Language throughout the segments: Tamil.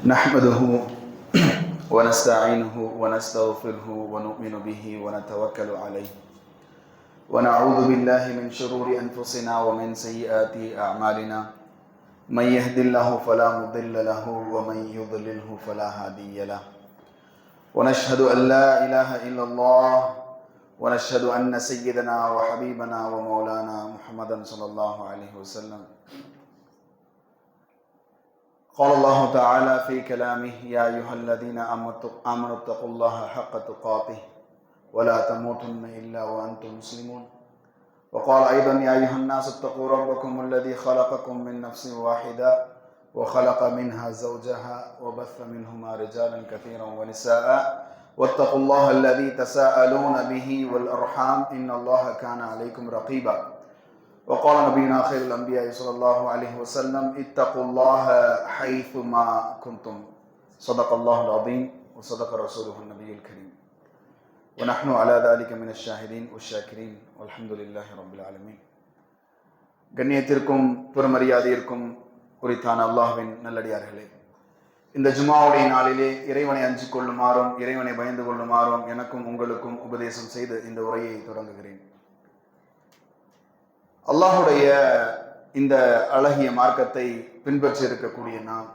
نحمده ونستعينه ونستغفره ونؤمن به ونتوكل عليه ونعوذ بالله من شرور أنفسنا ومن سيئات أعمالنا من يهد الله فلا مضل له ومن يضلله فلا هادي له ونشهد أن لا إله إلا الله ونشهد أن سيدنا وحبيبنا ومولانا محمدا صلى الله عليه وسلم قال الله تعالى في كلامه يا أيها الذين آمنوا اتقوا الله حق تقاته ولا تموتن إلا وأنتم مسلمون وقال أيضا يا أيها الناس اتقوا ربكم الذي خلقكم من نفس واحدة وخلق منها زوجها وبث منهما رجالا كثيرا ونساء واتقوا الله الذي تساءلون به والأرحام إن الله كان عليكم رقيبا وقال نبينا خير الأنبياء صلى الله عليه وسلم اتقوا الله حيثما كنتم صدق الله العظيم وصدق رسوله النبي الكريم ونحن على ذلك من الشاهدين والشاكرين والحمد لله رب العالمين. கண்ணியத்திற்கும் பெருமரியாதையிற்கும் உரித்தான அல்லாஹ்வின் நல்லடியார்களே, இந்த ஜுமாவுடைய நாளிலே இறைவனை அஞ்சி கொள்ளுமாறும் இறைவனை பயந்து கொள்ளுமாறும் எனக்கும் உங்களுக்கும் உபதேசம் செய்து இந்த உரையை தொடங்குகிறேன். அல்லாஹுடைய இந்த அழகிய மார்க்கத்தை பின்பற்றி இருக்கக்கூடிய நாம்,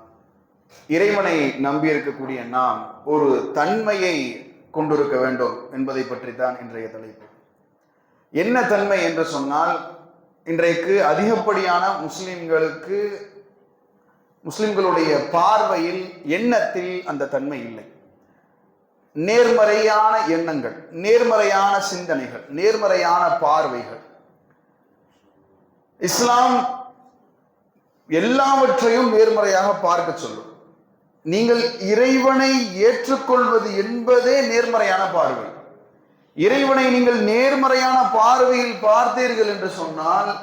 இறைவனை நம்பி இருக்கக்கூடிய நாம் ஒரு தன்மையை கொண்டிருக்க வேண்டும் என்பதை பற்றி தான் இன்றைய தலைப்பு. என்ன தன்மை என்று சொன்னால், இன்றைக்கு அதிகப்படியான முஸ்லிம்களுடைய பார்வையில் எண்ணத்தில் அந்த தன்மை இல்லை. நேர்மறையான எண்ணங்கள், நேர்மறையான சிந்தனைகள், நேர்மறையான பார்வைகள். இஸ்லாம் எல்லாவற்றையும் நேர்மறையாக பார்க்க சொல்லும். நீங்கள் இறைவனை ஏற்றுக்கொள்வது என்பதே நேர்மறையான பார்வை. இறைவனை நீங்கள் நேர்மறையான பார்வையில் பார்த்தீர்கள் என்று சொன்னால்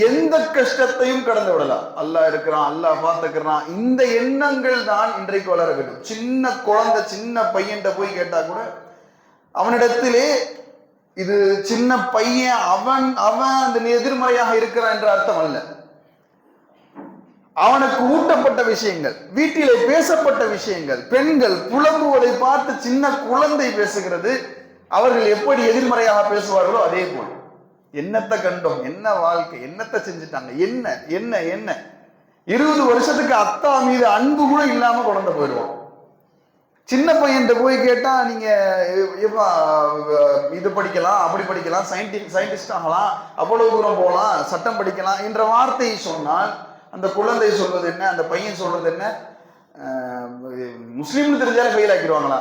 எந்த கஷ்டத்தையும் கடந்து விடலாம். அல்லாஹ் இருக்கிறான், அல்லாஹ் பார்த்துக்கிறான், இந்த எண்ணங்கள் தான் இன்றைக்கு வளர வேண்டும். சின்ன குழந்தை, சின்ன பையன்கிட்ட போய் கேட்டா கூட அவனிடத்திலே இது சின்ன பையன், அவன் அந்த எதிர்மறையாக இருக்கிறான் என்ற அர்த்தம் அல்ல. அவனுக்கு ஊட்டப்பட்ட விஷயங்கள், வீட்டிலே பேசப்பட்ட விஷயங்கள், பெண்கள் புலம்புவதை பார்த்து சின்ன குழந்தை பேசுகிறது. அவர்கள் எப்படி எதிர்மறையாக பேசுவார்களோ அதே போல் என்னத்தை கண்டோம், என்ன வாழ்க்கை, என்னத்தை செஞ்சுட்டாங்க, என்ன என்ன என்ன 20 வருஷத்துக்கு அத்தா மீது அன்பு கூட இல்லாம குழந்தை போயிடுவோம். சின்ன பையன்கிட்ட போய் கேட்டா நீங்க இது படிக்கலாம், அப்படி படிக்கலாம், சயின்டிஸ்ட் ஆகலாம், அவ்வளவு தூரம் போகலாம், சட்டம் படிக்கலாம் என்ற வார்த்தையை சொன்னால் அந்த குழந்தை சொல்வது என்ன, அந்த பையன் சொல்றது என்ன? முஸ்லீம்னு தெரிஞ்சாலும் ஃபெயில் ஆக்கிடுவாங்களா?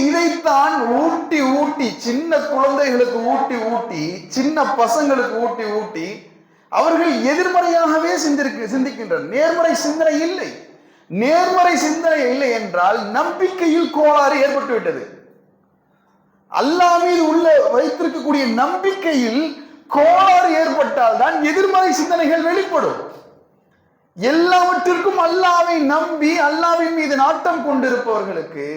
இதைத்தான் ஊட்டி ஊட்டி சின்ன குழந்தைகளுக்கு ஊட்டி சின்ன பசங்களுக்கு ஊட்டி அவர்கள் எதிர்மறையாகவே சிந்திக்கின்றனர். நேர்மறை சிந்தனை இல்லை. நேர்மறை சிந்தனை இல்லை என்றால் நம்பிக்கையில் கோளாறு ஏற்பட்டு விட்டது. அல்லாஹ் மீது உள்ள வைத்திருக்கக்கூடிய நம்பிக்கையில் கோளாறு ஏற்பட்டால் தான் எதிர்மறை சிந்தனைகள் வெளிப்படும். எல்லாவற்றிற்கும் அல்லாஹ்வை நம்பி அல்லாஹ்வின் மீது நாட்டம் கொண்டிருப்பவர்களுக்கு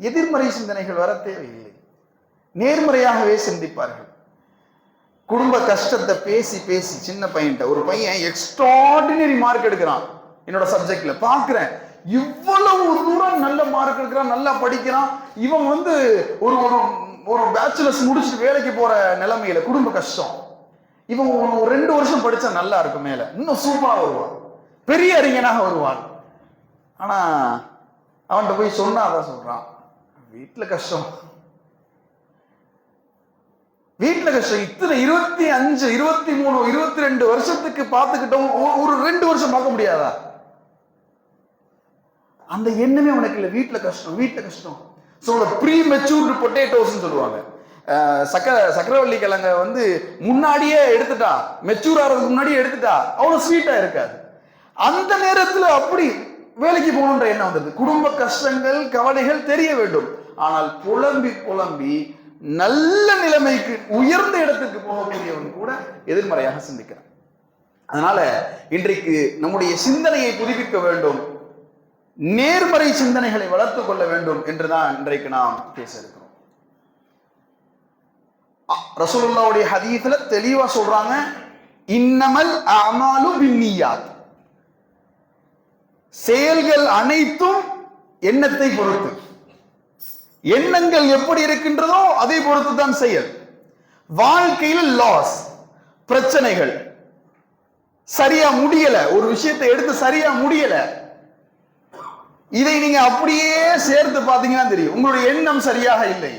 எதிர்மறை சிந்தனைகள் வர தேவையில்லை. நேர்மறையாகவே சிந்திப்பார்கள். குடும்ப கஷ்டத்தை பேசி சின்ன பையன்ட்ட, ஒரு பையன் எக்ஸ்ட்ராடினரி மார்க் எடுக்கிறான், என்னோட சப்ஜெக்ட்ல பாக்குறேன், இவ்வளவு தூரம் நல்ல மார்க் எடுக்கிறான், நல்லா படிக்கிறான். இவன் ஒரு ஒரு பேச்சுலர்ஸ் முடிச்சுட்டு வேலைக்கு போற நிலைமையில குடும்ப கஷ்டம். இவன் 2 வருஷம் படிச்சா நல்லா இருக்கும், மேல இன்னும் சூப்பரா வருவான், பெரிய அறிஞனாக வருவான். ஆனா அவன்கிட்ட போய் சொன்னா அதான் சொல்றான், வீட்டுல கஷ்டம். இத்தனை 25, 23, 22 வருஷத்துக்கு பார்த்துக்கிட்டோம், ஒரு 2 வருஷம் பார்க்க முடியாதா? அந்த எண்ணமே உனக்கு இல்லை. வீட்டுல கஷ்டம். ப்ரீ மெச்சூர்டு பொட்டேட்டோஸ் சொல்லுவாங்க. சக்கரவள்ளி கிழங்க முன்னாடியே எடுத்துட்டா, மெச்சூர் ஆகிறதுக்கு முன்னாடியே எடுத்துட்டா அவ்வளவு ஸ்வீட்டா இருக்காது. அந்த நேரத்துல அப்படி வேலைக்கு போகணுன்ற எண்ணம் வந்தது. குடும்ப கஷ்டங்கள், கவலைகள் தெரிய வேண்டும். ஆனால் புலம்பி நல்ல நிலைமைக்கு, உயர்ந்த இடத்துக்கு போகக்கூடியவன் கூட எதிர்மறையாக சிந்திக்கிறான். அதனால இன்றைக்கு நம்முடைய சிந்தனையை புதுப்பிக்க வேண்டும், நேர்மறை சிந்தனைகளை வளர்த்துக் கொள்ள வேண்டும் என்றுதான் இன்றைக்கு நாம் பேச இருக்கிறோம். ரசூலுல்லாஹ்வுடைய ஹதீஸ்ல தெளிவா சொல்றாங்க, இன்னமல் அமாலு பின்னியாத். செயல்கள் அனைத்தும் எண்ணத்தை பொறுத்து. எண்ணங்கள் எப்படி இருக்கின்றதோ அதை பொறுத்து தான் செயல். வாழ்க்கையில் லாஸ், பிரச்சனைகள், சரியா முடியல, ஒரு விஷயத்தை எடுத்து சரியா முடியல, இதை நீங்க அப்படியே சேர்த்து பார்த்தீங்கன்னா தெரியும் உங்களுடைய எண்ணம் சரியாக இல்லை.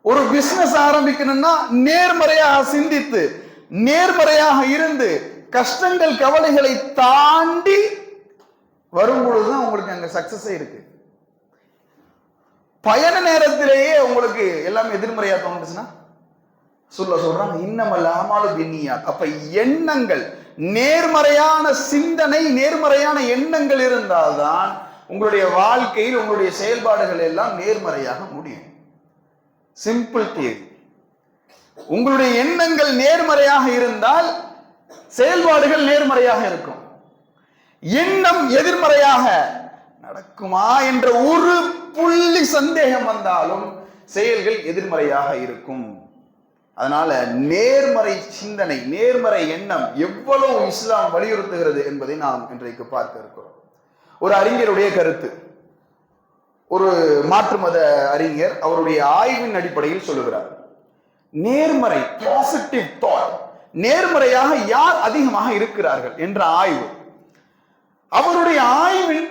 ஒரு பிசினஸ் ஆரம்பிக்கணும்னா நேர்மறையாக சிந்தித்து நேர்மறையாக இருந்து கஷ்டங்கள் கவலைகளை தாண்டி வரும்பொழுதுதான் உங்களுக்கு அங்க சக்சஸ் இருக்கு. பயண நேரத்திலேயே உங்களுக்கு எல்லாமே எதிர்மறையா தோணுச்சுன்னா சொல்றாங்க இன்னமல் அமாலு பின்னியாத். அப்ப எண்ணங்கள், நேர்மறையான சிந்தனை, நேர்மறையான எண்ணங்கள் இருந்தால்தான் உங்களுடைய வாழ்க்கையில் உங்களுடைய செயல்பாடுகள் எல்லாம் நேர்மறையாக முடியும். Simple theory. உங்களுடைய எண்ணங்கள் நேர்மறையாக இருந்தால் செயல்பாடுகள் நேர்மறையாக இருக்கும். எண்ணம் எதிர்மறையாக நடக்குமா என்ற ஒரு புள்ளி சந்தேகம் வந்தாலும் செயல்கள் எதிர்மறையாக இருக்கும். அதனால நேர்மறை சிந்தனை, நேர்மறை எண்ணம் எவ்வளவு இஸ்லாம் வலியுறுத்துகிறது என்பதை நாம் இன்றைக்கு பார்க்க இருக்கிறோம். ஒரு அறிஞருடைய கருத்து, ஒரு மாற்று மத அறிஞர் அவருடைய ஆய்வின் அடிப்படையில் சொல்லுகிறார், நேர்மறை பாசிட்டிவ் தாட், நேர்மறையாக யார் அதிகமாக இருக்கிறார்கள் என்ற ஆய்வு. அவருடைய ஆய்வின்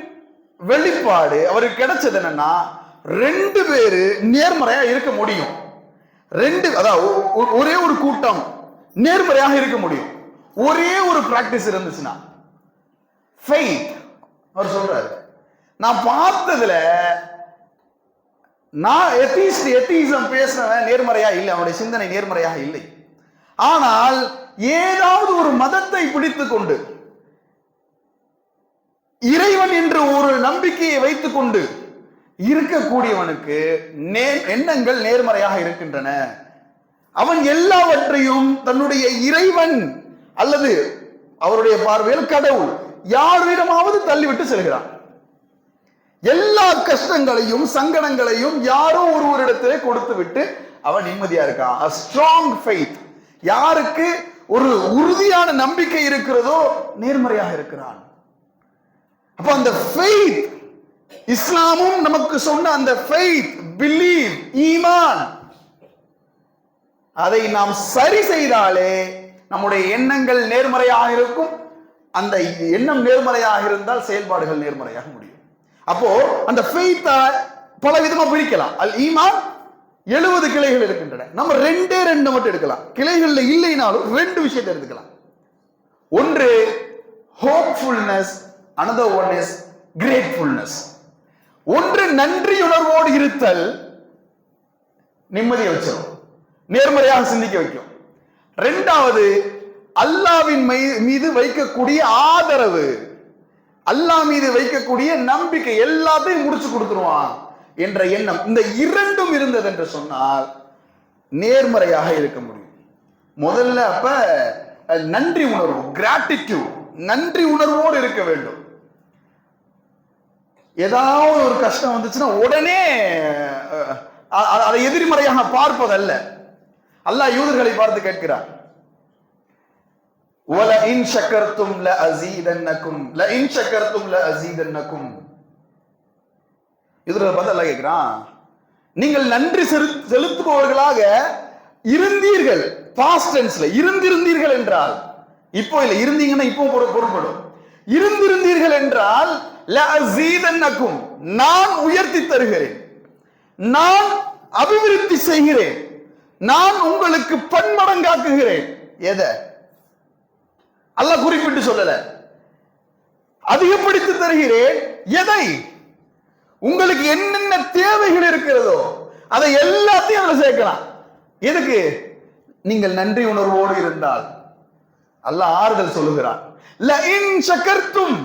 வெளிப்பாடு அவருக்கு கிடைச்சது என்னன்னா, 2 பேரு நேர்மறையா இருக்க முடியும். அதாவது ஒரே ஒரு கூட்டம் நேர்மறையாக இருக்க முடியும். ஒரே ஒரு பிராக்டிஸ் இருந்துச்சுன்னா, ஃபெய்த். அவர் சொல்றாரு, நான் பார்த்ததுல நான் எத்திசம் பேசுறவன் நேர்மறையா இல்லை, அவனுடைய சிந்தனை நேர்மறையாக இல்லை. ஆனால் ஏதாவது ஒரு மதத்தை பிடித்துக் கொண்டு இறைவன் என்று ஒரு நம்பிக்கையை வைத்துக் கொண்டு இருக்கக்கூடியவனுக்கு எண்ணங்கள் நேர்மறையாக இருக்கின்றன. அவன் எல்லாவற்றையும் தன்னுடைய இறைவன் அல்லது அவருடைய பார்வையில் கடவுள் யாரிடமாவது தள்ளிவிட்டு செல்கிறான். எல்லா கஷ்டங்களையும் சங்கடங்களையும் யாரோ ஒருவரிடத்திலே கொடுத்து விட்டு அவன் நிம்மதியா இருக்கான். a strong faith. யாருக்கு ஒரு உறுதியான நம்பிக்கை இருக்கிறதோ நேர்மறையாக இருக்கிறான். அப்ப அந்த faith, இஸ்லாமும் நமக்கு சொன்ன அந்த faith, believe, ஈமான், அதை நாம் சரி செய்தாலே நம்முடைய எண்ணங்கள் நேர்மறையாக இருக்கும். அந்த எண்ணம் நேர்மறையாக இருந்தால் செயல்பாடுகள் நேர்மறையாக முடியும். அப்போ அந்த faith பல விதமா பிரிக்கலாம். அல் ஈமான் 70 கிளைகள் இருக்கின்றன. நம்ம 2 மட்டும் எடுக்கலாம். கிளைகள்ல இல்லைனாலும் 2 விஷயத்தை எடுத்துக்கலாம். ஒன்று ஹோப்ஃபுல்னஸ், another one is gratefulness. ஒன்று நன்றியுணர்வோடு இருத்தல் நிம்மதியை வச்சிடும், நேர்மறையாக சிந்திக்க வைக்கும். 2வது அல்லாஹ்வின் மீது வைக்கக்கூடிய ஆதரவு, அல்லாஹ் மீது வைக்கக்கூடிய நம்பிக்கை, எல்லாத்தையும் முடிச்சு கொடுத்துருவான் என்ற எண்ணம். இந்த 2ம் இருந்தது என்று சொன்னால் நேர்மறையாக இருக்க முடியும். முதல்ல அப்ப நன்றி உணர்வு, கிராட்டிடியூட், நன்றி உணர்வோடு இருக்க வேண்டும். ஏதாவது ஒரு கஷ்டம் வந்துச்சுன்னா உடனே அதை எதிர்மறையாக பார்ப்பதல்ல. அல்லாஹ் யூதர்களை பார்த்து கேட்கிறார், وَلَئِنْ شَكَرْتُمْ لَأَزِيدَنَّكُمْ لَئِنْ شَكَرْتُمْ لَأَزِيدَنَّكُمْ. யூதர்களை பார்த்து அல்லாஹ் கேட்கிறான், நீங்கள் நன்றி செலுத்துபவர்களாக இருந்தீர்கள், பாஸ்ட் டென்ஸ்ல இருந்திருந்தீர்கள் என்றால், இப்போ இல்லை, இருந்தீங்கன்னா இப்போ பொருள்படும். இருந்திருந்தீர்கள் என்றால் லஅஸீதன்னகும், நான் உயர்த்தி தருகிறேன், நான் அபிவிருத்தி செய்கிறேன், நான் உங்களுக்கு பன்மடங்காக்குகிறேன். எதை அல்லாஹ் குறிப்பிட்டு சொல்லல, அதிகப்படுத்தி தருகிறேன். எதை? உங்களுக்கு என்னென்ன தேவைகள் இருக்கிறதோ அதை எல்லாத்தையும் அதுல சேர்க்கலாம். எதுக்கு? நீங்கள் நன்றி உணர்வோடு இருந்தால். அல்லாஹ் ஆறுதல் சொல்லுகிறான், லஇன் ஷக்கர்தும்,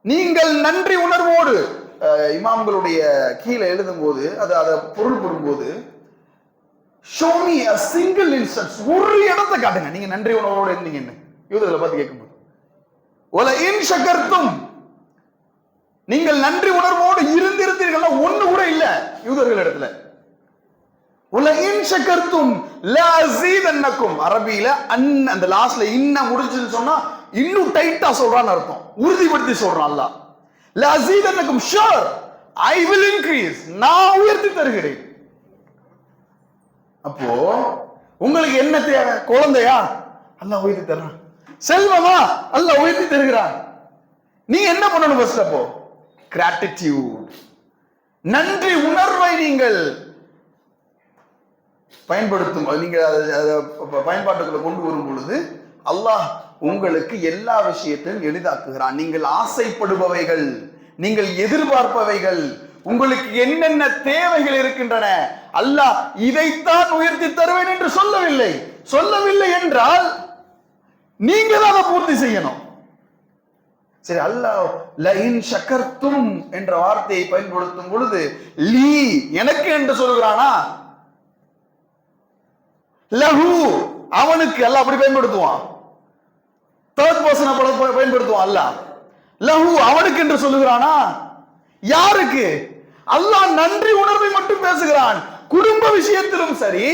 நீங்கள் நன்றி உணர்வோடு. இமாம்களுடைய கீழே எழுதும் போது அதை பொருள் போடும்போது, show me a single instance, ஒரு இடத்தை காட்டுங்க நீங்க நன்றி உணர்வோடு இருந்தீங்கன்னு யூதர்களை பார்த்து கேட்கும்போது. லஇன் ஷக்கர்தும், நீங்கள் நன்றி உணர்வோடு இருந்திருந்தீர்கள், ஒண்ணு கூட இல்ல யூதர்கள் இடத்துல. லஇன் ஷக்கர்தும் லஅஸீதன்னகும், அரபியில அந்த லாஸ்ட்ல இன்ன முடிச்சுன்னு சொன்னா இன்னும் டைட்டா சொல்றான்னு அர்த்தம், உறுதிப்படுத்தி சொல்றான் அல்லாஹ். லஅஸீதன்னகும் ஷூர், ஐ வில் இன்கிரீஸ், நான் உயர்த்தி தருகிறேன். அப்போ உங்களுக்கு என்ன தேவை? குழந்தையா? அல்லாஹ் உயர்த்தி தர்றான். செல்வமா? அல்லாஹ் உயர்த்தி தருகிறான். நீங்க என்ன பண்ணணும்? ஃபர்ஸ்ட் அப்போ கிராட்டிடியூட், நன்றி உணர்வை நீங்கள் பயன்படுத்தும், நீங்க பயன்பாட்டுக்குள்ள கொண்டு வரும் பொழுது அல்லாஹ் உங்களுக்கு எல்லா விஷயத்தையும் எளிதாக்குகிறான். நீங்கள் ஆசைப்படுபவைகள், நீங்கள் எதிர்பார்ப்பவைகள், உங்களுக்கு என்னென்ன தேவைகள் இருக்கின்றன, அல்லாஹ் இதைத்தான் உயர்த்தி தருவேன் என்று சொல்லவில்லை. சொல்லவில்லை என்றால் நீங்க தான் அதை பூர்த்தி செய்யணும். சரி, அல்லாஹ் லஇன் ஷக்கர்தும் என்ற வார்த்தையை பயன்படுத்தும் பொழுது லீ எனக்கு என்று சொல்கிறானா? லஹு அவனுக்கு, அல்லாஹ் அப்படி பயன்படுத்துவான். தேர்ட் பர்சன் பயன்படுத்துவான் அல்லாஹ். லஹு அவனுக்கு என்று சொல்லுகிறானா? யாருக்கு? அல்லாஹ் நன்றி உணர்வை மட்டும் பேசுகிறான். குடும்ப விஷயத்திலும் சரி,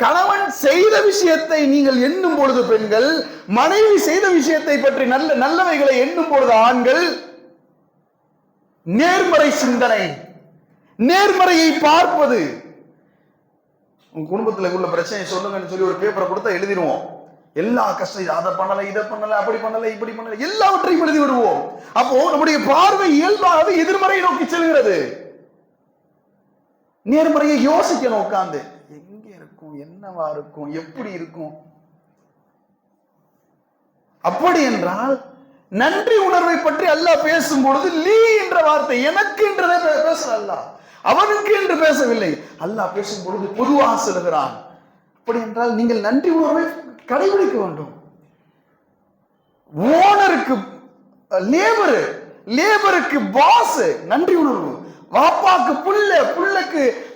கணவன் செய்த விஷயத்தை நீங்கள் எண்ணும் பொழுது பெண்கள், மனைவி செய்த விஷயத்தை பற்றி நல்லவைகளை எண்ணும் பொழுது ஆண்கள், நேர்மறை சிந்தனை, நேர்மறையை பார்ப்பது. உங்க குடும்பத்தில் உள்ள பிரச்சனையை சொல்லுங்கன்னு சொல்லி ஒரு பேப்பரை கொடுத்தா எழுதிடுவோம். எல்லா கஷ்டம், அதை பண்ணல, இதை பண்ணல, அப்படி பண்ணல, இப்படி பண்ணல, எல்லாவற்றையும் எழுதி விடுவோம். அப்போ நம்முடைய பார்வை இயல்பாகவே எதிர்மறையை நோக்கி செல்கிறது. நேர்மறையை யோசிக்கணும், உட்கார்ந்து எங்க இருக்கும், என்னவா இருக்கும், எப்படி இருக்கும். அப்படி என்றால் நன்றி உணர்வை பற்றி அல்லாஹ் பேசும் பொழுது லீ என்ற வார்த்தை எனக்கு என்றதே பேசல, அல்லாஹ் அவனுக்கு என்று பேசவில்லை. அல்லாஹ் பேசும் பொழுது பொதுவாக சொல்கிறான். அப்படி என்றால் நீங்கள் நன்றி உணர்வை கடைபிடிக்க வேண்டும். ஓனருக்கு லேபருக்கு பாஸ் நன்றி உணர்வு, வாப்பாக்கு புள்ள,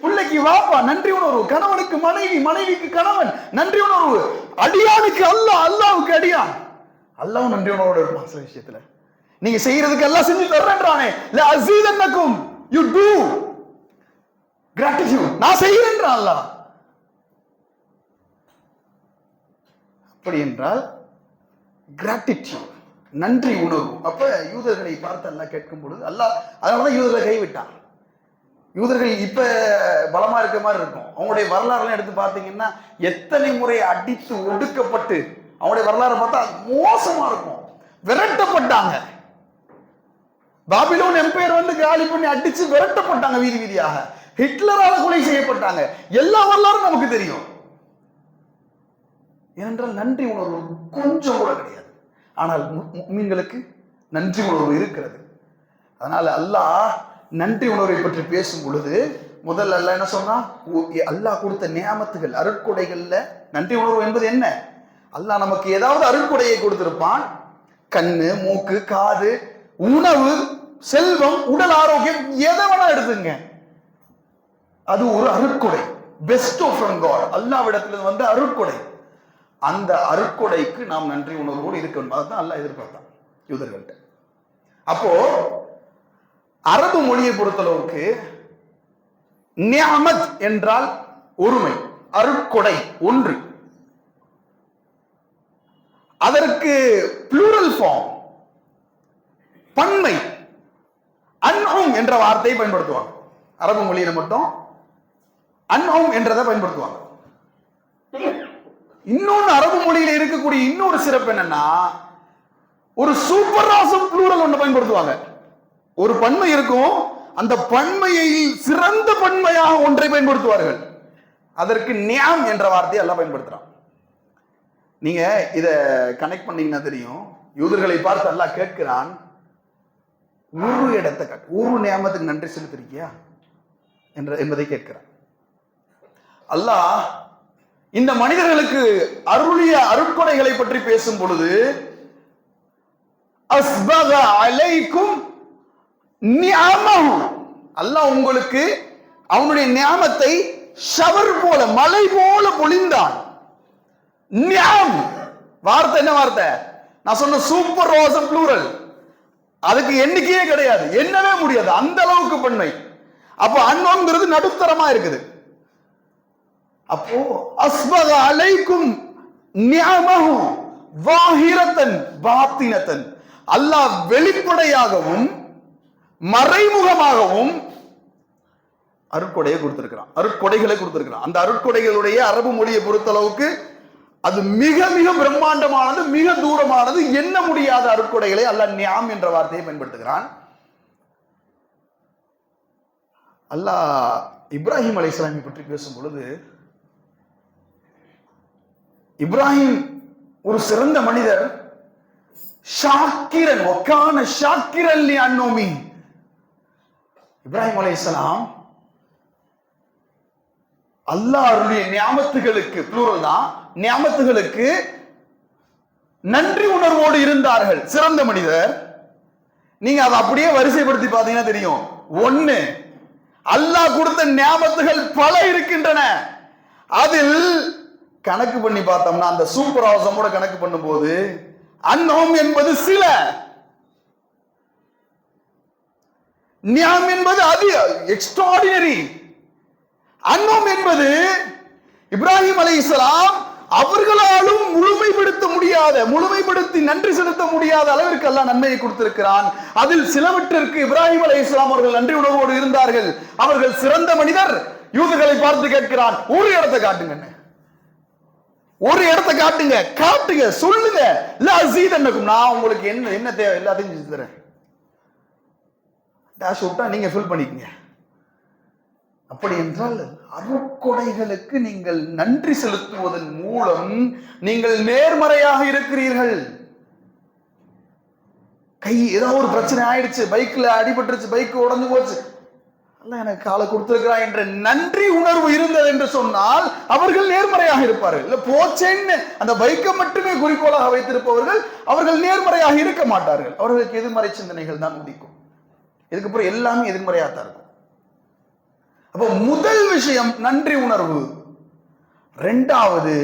புள்ளைக்கு வாப்பா நன்றி உணர்வு, கணவனுக்கு மனைவி, மனைவிக்கு கணவன் நன்றி உணர்வு, அடியானுக்கு அல்லாஹ், அல்லாஹ்வுக்கு அடியான். அல்லாஹ் நன்றி உணர்வோடு இருப்பான். சில விஷயத்துல நீங்க செய்யறதுக்கு எல்லாம் செஞ்சு தர்றேன்றானே, லஅஸீதன்னகும், யூ டு கிராட்டிடியூட், நான் செய்யறேன்றான் அல்லாஹ். அப்படி என்றால் கிராட்டிடியூட், நன்றி உணர்வு. அப்ப யூதர்களை பார்த்து அல்லாஹ் கேட்கும் பொழுது அல்லாஹ் அதனாலதான் யூதர்களை கைவிட்டான். யூதர்கள் இப்ப பலமா இருக்க மாதிரி இருக்கும். அவங்களுடைய வரலாறுலாம் எடுத்து பார்த்தீங்கன்னா எத்தனை முறை அடித்து ஒடுக்கப்பட்டு, அவங்களுடைய வரலாறு பார்த்தா மோசமா இருக்கும். விரட்டப்பட்டாங்க. பாபிலோன் எம்பையர் வந்து காலி பண்ணி அடிச்சு விரட்டப்பட்டாங்க வீதி வீதியாக. ஹிட்லரால கொலை செய்யப்பட்டாங்க. எல்லா வரலாறும் நமக்கு தெரியும். ஏனென்றால் நன்றி உணர்வு கொஞ்சம் கூட கிடையாது. ஆனால் முஃமின்களுக்கு நன்றி உணர்வு இருக்கிறது. அதனால அல்லாஹ் நன்றி உணர்வை பற்றி பேசும் பொழுது முதல்ல அல்லாஹ் என்ன சொன்னா, அல்லாஹ் கொடுத்த நியாமத்துகள், அருட்கொடைகள்ல நன்றி உணர்வு என்பது என்ன? அல்லாஹ் நமக்கு ஏதாவது அருட்கொடையை கொடுத்திருப்பான். கண்ணு, மூக்கு, காது, உணவு, செல்வம், உடல் ஆரோக்கியம், எதை வேணா எடுத்துங்க, அது ஒரு அருட்கொடை. பெஸ்ட் ஃப்ரம் காட், அல்லாஹ்விடத்துல வந்து அருட்கொடை. அந்த அருட்கொடைக்கு நாம் நன்றி உணர்வோடு இருக்கணும். அதுதான் அல்லாஹ் எதிர்பார்த்தான் யூதர்கள்ட்ட. அப்போ அரபு மொழியை பொறுத்தளவுக்கு நிஅமத் என்றால் ஒருமை, அருட்கொடை ஒன்று. அதற்கு ப்ளூரல் ஃபார்ம், பன்மை, அன்உம் என்ற வார்த்தையை பயன்படுத்துவாங்க. அரபு மொழியில மட்டும் அன்உம் என்றதை பயன்படுத்துவாங்க. இன்னொன்னு அரபு மொழியில இருக்கக்கூடிய இன்னொரு சிறப்பு என்னன்னா, ஒரு சூப்பர்லாசிவ் ப்ளூரல் ஒன்று பயன்படுத்துவாங்க. ஒரு பன்மை இருக்கும், அந்த பன்மையை சிறந்த பன்மையாக ஒன்றை பயன்படுத்துவார்கள். அதற்கு நியாம் என்ற வார்த்தையை எல்லாம் பயன்படுத்துறான். நீங்க இத கனெக்ட் பண்ணீங்கன்னா தெரியும். யூதர்களை பார்த்து அல்லாஹ் கேட்கிறான், ஒரு இடத்தை ஒரு நியாமத்துக்கு நன்றி செலுத்திருக்கியா என்பதை கேட்கிறான். அல்லாஹ் இந்த மனிதர்களுக்கு அருளிய அருட்கொடைகளை பற்றி பேசும் பொழுது அஸ்பக அலைக்கும் நிஅமஹு, அல்லாஹ் உங்களுக்கு அவனுடைய நியாமத்தை ஷவர் போல, மலை போல பொழிந்தான். நியாம் வார்த்தை என்ன வார்த்தை? நான் சொன்ன சூப்பர் ரோசம் ப்ளூரல், அதுக்கு எண்ணிக்கையே கிடையாது, எண்ணவே முடியாது, அந்த அளவுக்கு பன்மை. அப்போ அன்வங்கிறது நடுத்தரமா இருக்குது. அப்போ அஸ்பக அலைக்கும் நிஅமஹு, வாஹிரத்தன் பாத்தினத்தன். அல்லாஹ் வெளிப்படையாகவும் மறைமுகமாகவும் அருட்கொடையை கொடுத்திருக்கிறான், அருட்கொடைகளை கொடுத்திருக்கிறான். அந்த அருட்கொடைகளுடைய அரபு மொழியை பொறுத்தளவுக்கு அது மிக மிக பிரம்மாண்டமானது, மிக தூரமானது, எண்ண முடியாத அருட்கொடைகளை அல்லாஹ் நியாம் என்ற வார்த்தையை பயன்படுத்துகிறான். அல்லாஹ் இப்ராஹிம் அலைஹிஸ்ஸலாமை பற்றி பேசும் பொழுது, இப்ராஹிம் ஒரு சிறந்த மனிதர், ஷாக்கிரன் வகான ஷாக்கிரன் லிஅன்னோமி. இப்ராஹிம் அலைஹிஸ்ஸலாம் அல்லாஹ்வுடைய நியாமத்துகளுக்கு, ப்ளூரல் தான், நியாமத்துகளுக்கு நன்றி உணர்வோடு இருந்தார்கள். சிறந்த மனிதர். நீங்க அதை அப்படியே வரிசைப்படுத்தி பார்த்தீங்கன்னா தெரியும். ஒண்ணு, அல்லாஹ் கொடுத்த நியாமத்துகள் பல இருக்கின்றன. அதில் கணக்கு பண்ணி பார்த்தோம்னா, அந்த சூப்பர் அவசமோட கணக்கு பண்ணும்போது அன்னோம் என்பது சில, நியாம் என்பது அது எக்ஸ்ட்ராடினரி. அன்னோம் என்பது இப்ராஹிம் அலைஹிஸ்ஸலாம் அவர்களாலும் முழுமைப்படுத்தி நன்றி செலுத்த முடியாத அளவிற்கு அல்லாஹ் நன்மையை கொடுத்திருக்கிறான். அதில் சிலவற்றிற்கு இப்ராஹிம் அலைஹிஸ்ஸலாம் அவர்கள் நன்றி உணர்வோடு இருந்தார்கள். அவர்கள் சிறந்த மனிதர். யூதர்களை பார்த்து கேட்கிறான், ஒரு இடத்தை காட்டுங்க, ஒரு இடத்தை காட்டுங்க, காட்டுங்க, சொல்லுங்க, நான் உங்களுக்கு என்ன தேவை எல்லாத்தையும் செஞ்சு தரேன், டேஷ் விட்டா நீங்க ஃபில் பண்ணிக்கங்க. அப்படி என்றால் அருட்கொடைகளுக்கு நீங்கள் நன்றி செலுத்துவதன் மூலம் நீங்கள் நேர்மறையாக இருக்கிறீர்கள். கை ஏதாவது ஒரு பிரச்சனை ஆயிடுச்சு, பைக்ல அடிபட்டுருச்சு, பைக் உடஞ்சு போச்சு, அல்ல எனக்கு காலை கொடுத்திருக்கிறான் என்ற நன்றி உணர்வு இருந்தது என்று சொன்னால் அவர்கள் நேர்மறையாக இருப்பார்கள். இல்ல போச்சேன்னு அந்த பைக்கை மட்டுமே குறிக்கோளாக வைத்திருப்பவர்கள் அவர்கள் நேர்மறையாக இருக்க மாட்டார்கள். அவர்களுக்கு எதிர்மறை சிந்தனைகள் தான் உதிக்கும். இதுக்கப்புறம் எல்லாமே எதிர்மறையாத்தான் இருக்கும். அப்போ முதல் விஷயம் நன்றி உணர்வு. இரண்டாவது,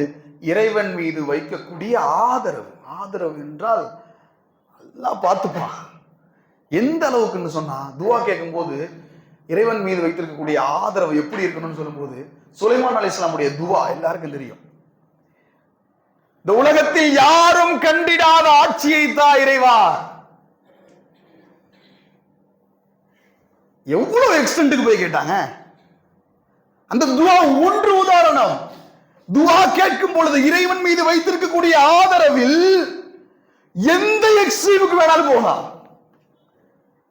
இறைவன் மீது வைக்கக்கூடிய ஆதரவு. ஆதரவு என்றால் எல்லாம் பார்த்துப்பான். எந்த அளவுக்குன்னு சொன்னா, துவா கேட்கும் போது இறைவன் மீது வைத்திருக்கக்கூடிய ஆதரவு எப்படி இருக்கணும்னு சொல்லும் போது, சுலைமான் அலைஹிஸ்ஸலாமுடைய துவா எல்லாருக்கும் தெரியும். இந்த உலகத்தில் யாரும் கண்டிடாத ஆட்சியை தான் இறைவா. எவ்வளவு எக்ஸ்டென்ட்டுக்கு போய் கேட்டாங்க. அந்த துவா ஒன்று உதாரணம். துவா கேட்கும் பொழுது இறைவன் மீது வைத்திருக்கக்கூடிய ஆதரவில் எந்த எக்ஸ்ட்ரீமுக்கு வேணாலும் போகலாம்,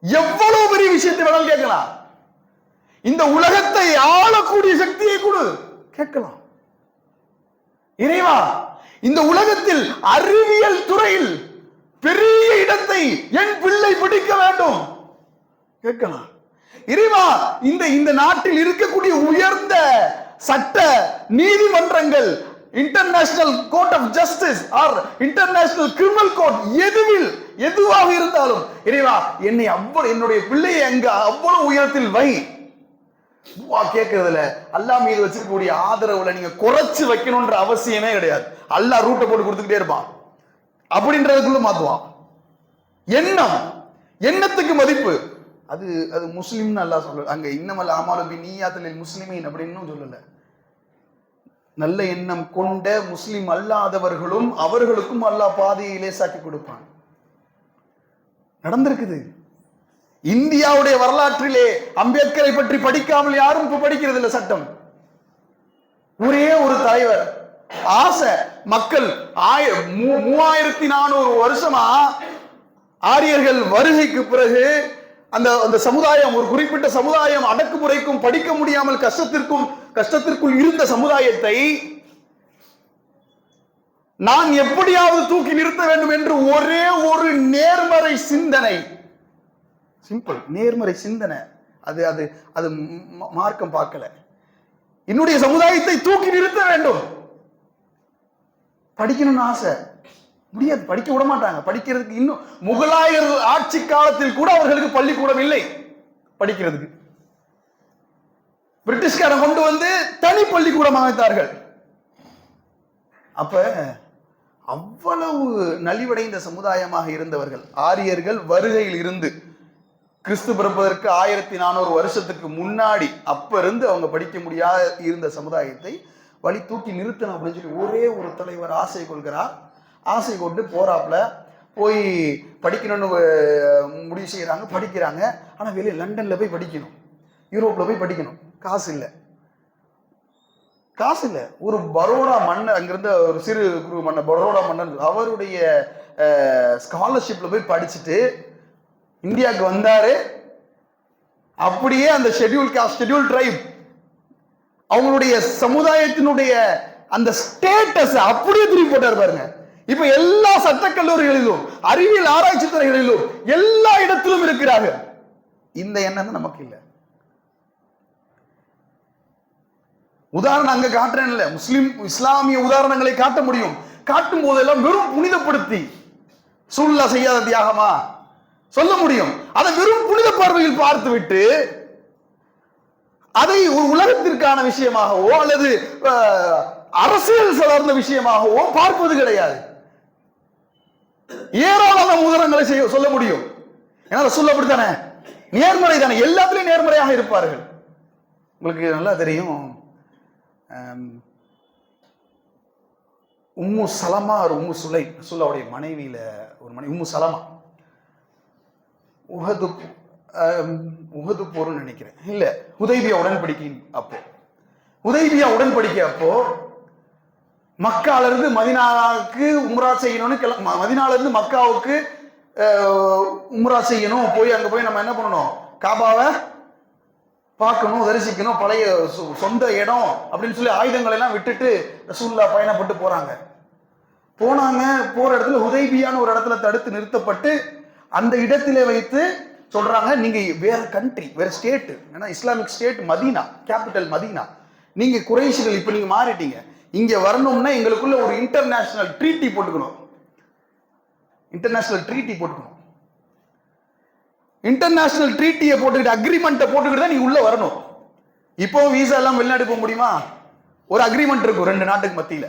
எவ்வளவு பெரிய விஷயத்தை வேணாலும் கேட்கலாம். இந்த உலகத்தை ஆளக்கூடிய சக்தியை கூட கேட்கலாம். இறைவா, இந்த உலகத்தில் அறிவியல் துறையில் பெரிய இடத்தை என் பிள்ளை பிடிக்க வேண்டும் கேட்கலாம். இறைவா, இந்த நாட்டில் இருக்கக்கூடிய உயர்ந்த சட்ட நீதிமன்றங்கள், international court of justice or international criminal court, எதுவாக இருந்தாலும் இறைவா என்னை என்னுடைய பிள்ளையை அங்க அவ்வளவு உயரத்தில் வை. கேட்கறதுல அல்லாஹ் மீது வச்சிருக்கக்கூடிய ஆதரவுல நீங்க குறைச்சு வைக்கணும்ன்ற அவசியமே கிடையாது. அல்லாஹ் ரூட்டை போட்டு கொடுத்துக்கிட்டே இருப்பான். அப்படின்றதுக்குள்ள மாத்துவான். எண்ணத்துக்கு மதிப்பு. அது முஸ்லிம்னு அல்லாஹ் சொல்லல. அங்க இன்னமல் அமாலு பின்னியாத்தில் முஸ்லிமீன் அப்படின்னு சொல்லல. நல்ல எண்ணம் கொண்ட முஸ்லிம் அல்லாதவர்களும் அவர்களுக்கும் அல்லாஹ் பாதையை லேசாக்கி கொடுப்பான். நடந்திருக்குது. இந்தியாவுடைய வரலாற்றிலே அம்பேத்கரை பற்றி படிக்காமல் யாரும் இப்ப படிக்கிறது இல்லை. சட்டம் ஒரே ஒரு தலைவர் ஆசை. மக்கள் 3400 வருஷமா ஆரியர்கள் வருகைக்கு பிறகு அந்த சமுதாயம், ஒரு குறிப்பிட்ட சமுதாயம் அடக்குமுறைக்கும் படிக்க முடியாமல் கஷ்டத்திற்குள் இருந்த சமுதாயத்தை நான் எப்படியாவது தூக்கி நிறுத்த வேண்டும் என்று ஒரே ஒரு நேர்மறை சிந்தனை, சிம்பிள் நேர்மறை சிந்தனை. அது மார்க்கம் பார்க்கல. என்னுடைய சமுதாயத்தை தூக்கி நிறுத்த வேண்டும். படிக்கணும்னு ஆசை, முடியாது, படிக்க விட மாட்டாங்க. படிக்கிறதுக்கு இன்னும் முகலாயர் ஆட்சி காலத்தில் கூட அவர்களுக்கு பள்ளிக்கூடம் இல்லை படிக்கிறதுக்கு. பிரிட்டிஷ்காரன் கொண்டு வந்து தனி பள்ளிக்கூடம் அமைத்தார்கள். அப்ப அவ்வளவு நலிவடைந்த சமுதாயமாக இருந்தவர்கள் ஆரியர்கள் வருகையில் இருந்து கிறிஸ்து பிறப்பதற்கு 1400 வருஷத்துக்கு முன்னாடி அப்ப இருந்து அவங்க படிக்க முடியாத இருந்த சமுதாயத்தை வழி தூக்கி நிறுத்தணும் அப்படின்னு சொல்லி ஒரே ஒரு தலைவர் ஆசை கொள்கிறார். ஆசை கொண்டு போறாப்புல போய் படிக்கணும்னு முடிவு செய்யறாங்க, படிக்கிறாங்க. ஆனா வெளியே லண்டன்ல போய் படிக்கணும், யூரோப்ல போய் படிக்கணும், காசு இல்லை. ஒரு பரோடா மன்னர், அங்கிருந்த ஒரு சிறு குரு மன்னர், பரோடா மன்னர், அவருடைய ஸ்காலர்ஷிப்ல போய் படிச்சுட்டு இந்தியாவுக்கு வந்தாரு. அப்படியே அந்த ஷெட்யூல் காஸ்ட், ஷெட்யூல் ட்ரைப், அவங்களுடைய சமுதாயத்தினுடைய அந்த ஸ்டேட்டஸ் அப்படியே திருப்பி போட்டார் பாருங்க. இப்ப எல்லா சட்டக்கல்லூரிகளிலும், அறிவியல் ஆராய்ச்சி துறைகளிலும், எல்லா இடத்திலும் இருக்கிறார்கள். இந்த எண்ணம் நமக்கு இல்லை. உதாரணம் அங்க காட்டுறேன் இல்ல, இஸ்லாமிய உதாரணங்களை காட்ட முடியும். காட்டும் போதெல்லாம் வெறும் புனிதப்படுத்தி சூழ்நிலை செய்யாத தியாகமா சொல்ல முடியும். அதை வெறும் புனித பார்வையில் பார்த்து விட்டு அதை ஒரு உலகத்திற்கான விஷயமாகவோ அல்லது அரசியல் சார்ந்த விஷயமாகவோ பார்ப்பது கிடையாது. ஏராளமான உதாரணங்களை சொல்ல முடியும். ஏன்னா ரசூல் அப்படித்தானே, நேர்மறை தானே, எல்லாத்திலையும் நேர்மறையாக இருப்பார்கள். உங்களுக்கு நல்லா தெரியும், உம்மு சலமா ஒரு உம்மு சுலை, ரசூலுடைய மனைவியில ஒரு மனைவி உம்மு சலமா, உஹது போர்னு நினைக்கிறேன், இல்ல ஹுதைபியா உடன்படிக்கை அப்போ, ஹுதைபியா உடன்படிக்கை அப்போ மக்கால இருந்து மதீனாவுக்கு உம்ரா செய்யணும்னு மதீனால இருந்து மக்காவுக்கு உம்ரா செய்யணும். போய் அங்க போய் நம்ம என்ன பண்ணணும், காபாவை பார்க்கணும், தரிசிக்கணும், பழைய சொந்த இடம் அப்படின்னு சொல்லி ஆயுதங்களை எல்லாம் விட்டுட்டு ரசூலுல்லாஹ் பயணப்பட்டு போறாங்க. போற இடத்துல ஹுதைபியான்னு ஒரு இடத்துல தடுத்து நிறுத்தப்பட்டு அந்த இடத்திலே வைத்து சொல்றாங்க, நீங்க வேற கண்ட்ரி, வேற ஸ்டேட், ஏன்னா Islamic state Medina, capital Medina, நீங்க குறைஷிகள் இப்ப நீங்க மாறிட்டீங்க, இங்க வரணும்னா எங்களுக்குள்ள ஒரு இன்டர்நேஷனல் ட்ரீட்டி போட்டுக்கணும். இன்டர்நேஷனல் ட்ரீட்டியை போட்டுக்கிட்டு, அக்ரிமெண்ட்டை போட்டுக்கிட்டு தான் நீங்க உள்ள வரணும். இப்போ வீசா எல்லாம் வெளிநாடு போக முடியுமா? ஒரு அக்ரிமெண்ட் இருக்கும் 2 நாட்டுக்கு மத்தியில,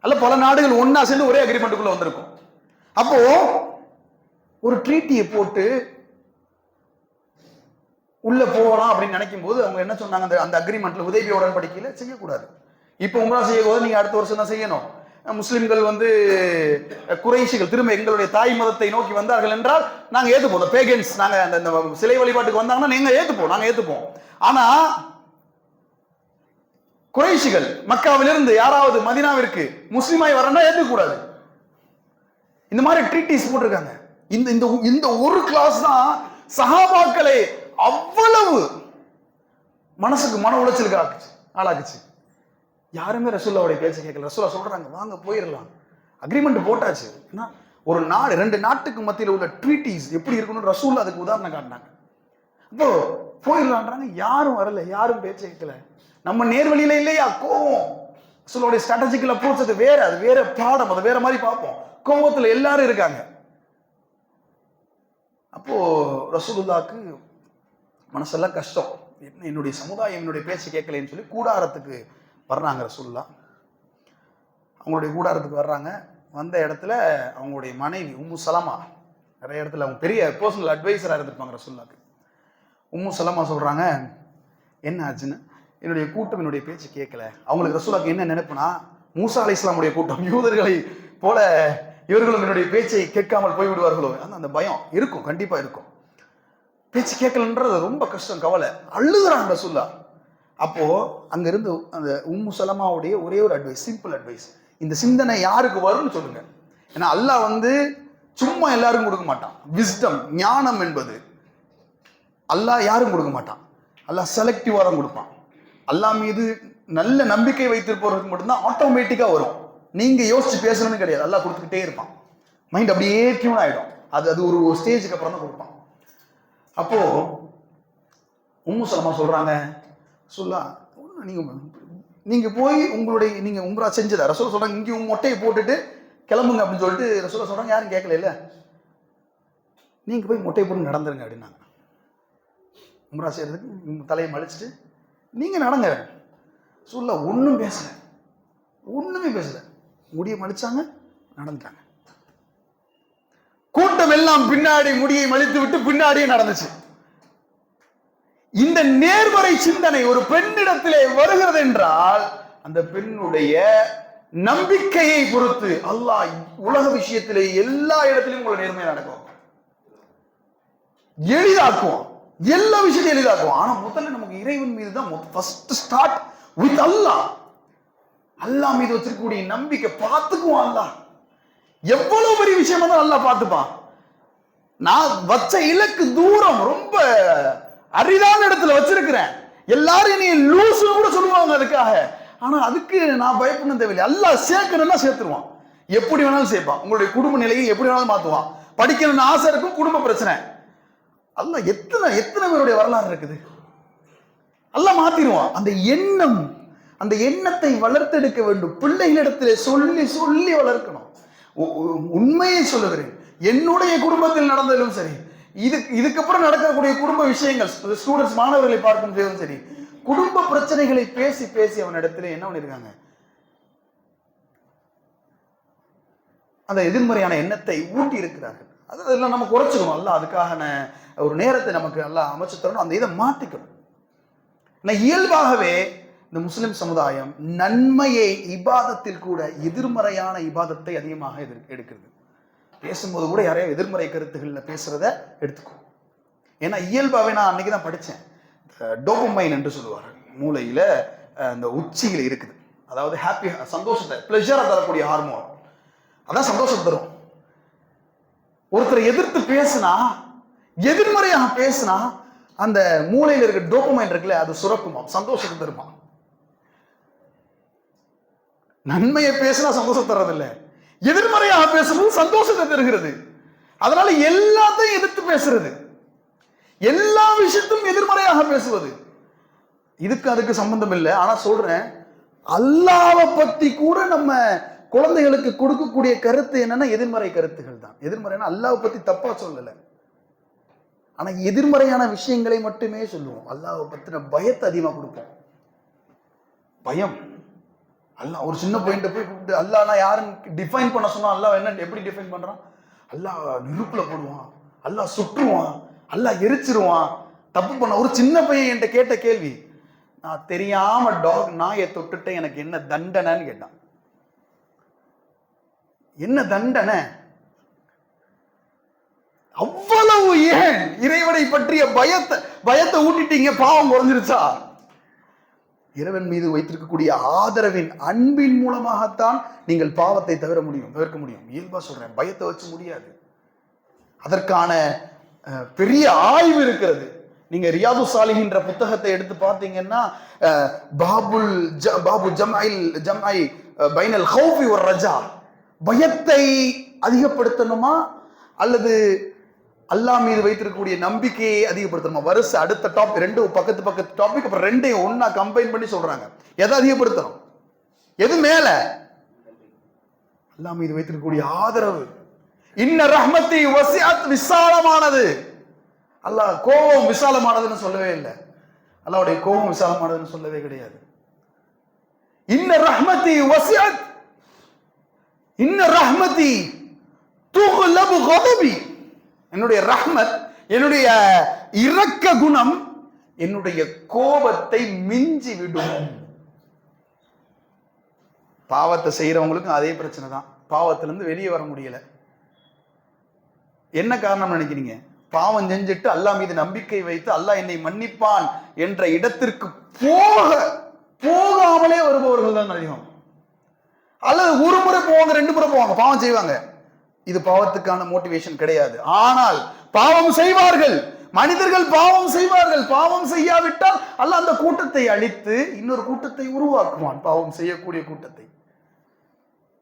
அல்ல பல நாடுகள் ஒன்னா சேர்ந்து ஒரே அக்ரிமெண்ட்டுக்குள்ள வந்திருக்கும். அப்போ ஒரு ட்ரீட்டியை போட்டு உள்ள போகலாம் அப்படின்னு நினைக்கும் போது அவங்க என்ன சொன்னாங்க, அந்த அக்ரிமெண்ட்ல உதவி உடன்படிக்கையில செய்யக்கூடாது. இப்போ உம்ரா செய்ய போது நீங்க அடுத்த வருஷம் தான் செய்யணும். முஸ்லிம்கள் குறைஷிகள் திரும்ப எங்களுடைய தாய் மதத்தை நோக்கி வந்தார்கள் என்றால் நாங்க ஏத்துப்போம். பேகன்ஸ், நாங்க அந்த சிலை வழிபாட்டுக்கு வந்தாங்கன்னா நீங்க ஏத்துப்போம், நாங்க ஏத்துப்போம். ஆனா குறைஷிகள் மக்காவிலிருந்து யாராவது மதீனாவிற்கு முஸ்லிமாய் வரணும்னா ஏத்துக்க கூடாது. இந்த மாதிரி ட்ரீட்டிஸ் போட்டிருக்காங்க. இந்த ஒரு கிளாஸ் தான் சஹாபாக்களை அவ்வளவு மனசுக்கு மன உளைச்சலுக்கு ஆளாக்குச்சு. யாருமே ரசூலுல்லாஹ்வுடைய பேச்சை கேட்கல. ரசூலுல்லாஹ் சொல்றாங்க, வாங்க போயிடலாம், அக்ரிமெண்ட் போட்டாச்சு. ஒரு நாடு, 2 நாட்டுக்கு மத்தியில் உள்ள ட்ரீட்டிஸ் எப்படி இருக்கணும்னு ரசூலுல்லாஹ் அதுக்கு உதாரணம் காட்டினாங்க. அப்போ போயிடலான்றாங்க, யாரும் வரல, யாரும் பேச்சை கேட்கல. நம்ம நேர்வழியில இல்லையா கோவம். ரசூலுல்லாஹ்வுடைய ஸ்ட்ராட்டஜிக்கல் அப்ரோச் அது வேற பாடம், அது வேற மாதிரி பார்ப்போம். கோவத்துல எல்லாரும் இருக்காங்க. அப்போ ரசூலுல்லாஹ்க்கு மனசெல்லாம் கஷ்டம், என்னுடைய சமுதாயம் என்னுடைய பேச்சு கேட்கலன்னு சொல்லி கூடாரத்துக்கு வர்றாங்க. ரசூலுல்லாஹ் அவங்களுடைய கூடாரத்துக்கு வர்றாங்க. வந்த இடத்துல அவங்களுடைய மனைவி உம்மு சலமா, நிறைய இடத்துல அவங்க பெரிய பர்சனல் அட்வைசராக இருந்திருப்பாங்க ரசூலுல்லாஹ்க்கு. உம்மு சலமா சொல்றாங்க, என்ன ஆச்சுன்னு, என்னுடைய கூட்டம் என்னுடைய பேச்சு கேட்கல. அவங்களுக்கு ரசூலுல்லாஹ்க்கு என்ன நினைப்புனா, மூசா அலைஹிஸ்ஸலாமுடைய கூட்டம் யூதர்களை போல இவர்களும் என்னுடைய பேச்சை கேட்காமல் போய்விடுவார்களோ அந்த பயம் இருக்கும், கண்டிப்பா இருக்கும். பேச்சு கேட்கலன்றது ரொம்ப கஷ்டம், கவலை, அழுகுறாங்க ரசூலுல்லாஹ். அப்போ அங்க இருந்து அந்த உம்மு சலமாவுடைய ஒரே ஒரு அட்வைஸ், சிம்பிள் அட்வைஸ், இந்த சிந்தனை யாருக்கு வரும்னு சொல்லுங்க. ஏன்னா அல்லாஹ் சும்மா எல்லாரும் கொடுக்க மாட்டான். விஸ்டம், ஞானம் என்பது அல்லாஹ் யாரும் கொடுக்க மாட்டான். அல்லாஹ் செலக்டிவா தான் கொடுப்பான். அல்லாஹ் மீது நல்ல நம்பிக்கை வைத்திருப்பவர்களுக்கு மட்டும்தான் ஆட்டோமேட்டிக்கா வரும். நீங்க யோசிச்சு பேசணும்னு கிடையாது, அல்லாஹ் கொடுத்துக்கிட்டே இருப்பான். மைண்ட் அப்படியே டியூன் ஆயிடும். அது ஒரு ஸ்டேஜுக்கு அப்புறம் தான் கொடுப்பான். அப்போ உம்மு சலமா சொல்றாங்க, நீங்க போய் நீங்க உம்ரா செஞ்சதா ரசூலுல்லாஹ் சொல்றாங்க, இங்க மொட்டையை போட்டுட்டு கிளம்புங்க அப்படின்னு சொல்லிட்டு ரசூலுல்லாஹ் சொல்றாங்க. யாரும் கேட்கல, இல்ல நீங்க போய் மொட்டையை போட்டு நடந்துருங்க அப்படின்னாங்க. உம்ரா செய்யறதுக்கு தலையை மலிச்சுட்டு நீங்க நடங்க. ரசூலுல்லாஹ் ஒண்ணுமே பேசல, முடியை மலிச்சாங்க, நடந்துட்டாங்க. கூட்டம் எல்லாம் பின்னாடி முடியை மலித்து விட்டு பின்னாடியே நடந்துச்சு. இந்த நேர்மறை சிந்தனை ஒரு பெண்ணிடத்திலே வருகிறது என்றால் அந்த பெண்ணுடைய நம்பிக்கையை பொறுத்து அல்லாஹ் உலக விஷயத்திலே எல்லா இடத்திலும் உங்களை நேர்மையா நடக்கும், எளிதாக்குவோம், எல்லா விஷயத்தையும் எளிதாக்குவோம். ஆனா முதல்ல நமக்கு இறைவன் மீது தான் ஃபர்ஸ்ட் ஸ்டார்ட் வித் அல்லாஹ். அல்லாஹ் மீது வச்சிருக்கக்கூடிய நம்பிக்கை பார்த்துக்குவோம். அல்லாஹ் எவ்வளவு பெரிய விஷயமா தான் அல்லாஹ் பார்த்துப்பான். நான் வச்ச இலக்கு தூரம் ரொம்ப அரிதான இடத்துல வச்சிருக்கிறேன். எல்லாரும் என்னைய லூசு கூட சொல்லுவாங்க அதுக்காக. ஆனா அதுக்கு நான் பயப்பட தேவையில்லை. அல்லாஹ் சேர்க்கணும்னா சேர்த்துருவான், எப்படி வேணாலும் சேர்ப்பான். உங்களுடைய குடும்ப நிலையை எப்படி வேணாலும் மாத்துவான். படிக்கணும்னு ஆசை இருக்கும், குடும்ப பிரச்சனை, அல்லாஹ் எத்தனை பேருடைய வரலாறு இருக்குது, அல்லாஹ் மாத்திடுவான். அந்த எண்ணத்தை வளர்த்தெடுக்க வேண்டும். பிள்ளைகளிடத்திலே சொல்லி சொல்லி வளர்க்கணும். உண்மையை சொல்லுகிறேன், என்னுடைய குடும்பத்தில் நடந்தாலும் சரி, இதுக்கப்புறம் நடக்கக்கூடிய குடும்ப விஷயங்கள், ஸ்டூடெண்ட்ஸ் மாணவர்களை பார்க்கும் போதும் சரி, குடும்ப பிரச்சனைகளை பேசி பேசி அவனிடத்துல என்ன பண்ணிருக்காங்க, அந்த எதிர்மறையான எண்ணத்தை ஊட்டி இருக்கிறார்கள். அதெல்லாம் நம்ம குறைச்சிக்கணும். அல்ல அதுக்கான ஒரு நேரத்தை நமக்கு நல்லா அமைச்சு தரணும். அந்த இதை மாத்திக்கணும். இயல்பாகவே இந்த முஸ்லிம் சமுதாயம் நன்மையை இபாதத்தில் கூட எதிர்மறையான இபாதத்தை அதிகமாக எடுக்கிறது. பேசும்போது கூட யாரையும் எதிர்மறை கருத்துக்கள்ல பேசுறத எடுத்துக்கும். ஏன்னா இயல்பாவே நான் அன்னைக்கு தான் படித்தேன், டோபமைன் என்று சொல்லுவார்கள், மூளையில அந்த உச்சியில் இருக்குது. அதாவது ஹாப்பி, சந்தோஷத்தை, பிளஷரை தரக்கூடிய ஹார்மோன், அதான் சந்தோஷம் தரும். ஒருத்தரை எதிர்த்து பேசினா, எதிர்மறையாக பேசினா, அந்த மூளையில இருக்க டோபமைன் இருக்குல்ல, அது சுரக்குமா, சந்தோஷத்தை தருமா. நன்மையை பேசினா சந்தோஷம் தர்றதில்லை, எதிர்மறையாக பேசும்போது சந்தோஷத்தை தருகிறது. அதனால எல்லாத்தையும் எதிர்த்து பேசுறது, எல்லா விஷயத்தையும் எதிர்மறையாக பேசுவது, அதுக்கு சம்பந்தம் இல்லை. ஆனா சொல்றேன், அல்லாஹ்வை பத்தி கூட நம்ம குழந்தைகளுக்கு கொடுக்கக்கூடிய கருத்து என்னன்னா எதிர்மறை கருத்துகள் தான். எதிர்மறைனா அல்லாஹ்வை பத்தி தப்பா சொல்லல, ஆனா எதிர்மறையான விஷயங்களை மட்டுமே சொல்லுவோம். அல்லாஹ்வை பத்தின பயத்தை அதிகமா கொடுப்போம். பயம், அல்லாஹ் ஒரு சின்ன பாயிண்ட போய் கூப்பிட்டு அல்லாஹ்னா யாருன்னு டிஃபைன் பண்ண சொன்னா, அல்லாஹ் என்ன எப்படி டிஃபைன் பண்றான்? அல்லாஹ் நெருப்புல போடுவான், அல்லாஹ் சுற்றுவான், அல்லாஹ் எரிச்சிருவான். தப்பு பண்ண ஒரு சின்ன பையன் என்கிட்ட கேட்ட கேள்வி, நான் தெரியாம நாயை தொட்டுட்டு எனக்கு என்ன தண்டனைன்னு கேட்டான். என்ன தண்டனை? அவ்வளவு ஏன் இறைவனை பற்றிய பயத்தை ஊட்டிட்டீங்க, பாவம் குறைஞ்சிருச்சா? இறைவன் மீது வைத்திருக்கக்கூடிய ஆதரவின் அன்பின் மூலமாகத்தான் நீங்கள் பாவத்தை தவிர்க்க முடியும். இயல்பா சொல்றேன், பயத்தை வச்சு முடியாது. அதற்கான பெரிய ஆய்வு இருக்கிறது. நீங்க ரியாது சாலிஹின்ற புத்தகத்தை எடுத்து பார்த்தீங்கன்னா, பாபு ஜம்ஐ பைனல் ஹௌஃபி வர் ரஜா, பயத்தை அதிகப்படுத்தணுமா அல்லது அல்லாஹ் மீது வைத்திருக்கக்கூடிய நம்பிக்கையை அதிகப்படுத்தணுமா? வருஷ அடுத்த டாபிக், ரெண்டு பக்கத்து டாபிக், அப்புறம் ரெண்டையும் ஒன்னா கம்பைன் பண்ணி சொல்றாங்க. எதை அதிகப்படுத்தணும், எது மேல? அல்லாஹ் மீது வைத்திருக்கக்கூடிய ஆதரவு. இன்ன ரஹ்மத்தி வசிஅத், விசாலமானது. அல்லாஹ் கோபம் விசாலமானதுன்னு சொல்லவே இல்லை, அல்லாஹ்வுடைய கோபம் விசாலமானதுன்னு சொல்லவே கிடையாது. இன்ன ரஹ்மத்தி வசிஅத், இன்ன ரஹ்மத்தி துக்லபு கதபி, என்னுடைய ரஹ்மத், என்னுடைய இரக்க குணம் என்னுடைய கோபத்தை மிஞ்சி விடும். பாவத்தை செய்யறவங்களுக்கும் அதே பிரச்சனை தான், பாவத்திலிருந்து வெளியே வர முடியல. என்ன காரணம் நினைக்கிறீங்க? பாவம் செஞ்சுட்டு அல்லாஹ் மீது நம்பிக்கை வைத்து அல்லாஹ் என்னை மன்னிப்பான் என்ற இடத்திற்கு போகாமலே வருபவர்கள் தான் அதிகம். அல்லது ஒரு முறை போவாங்க, 2 முறை போவாங்க, பாவம் செய்வாங்க. இது பாவத்துக்கான மோட்டிவேஷன் கிடையாது. ஆனால் பாவம் செய்வார்கள், மனிதர்கள் பாவம் செய்வார்கள். பாவம் செய்யாவிட்டால் அல்லாஹ் அந்த கூட்டத்தை அழித்து இன்னொரு கூட்டத்தை உருவாக்குவான், பாவம் செய்யக்கூடிய கூட்டத்தை.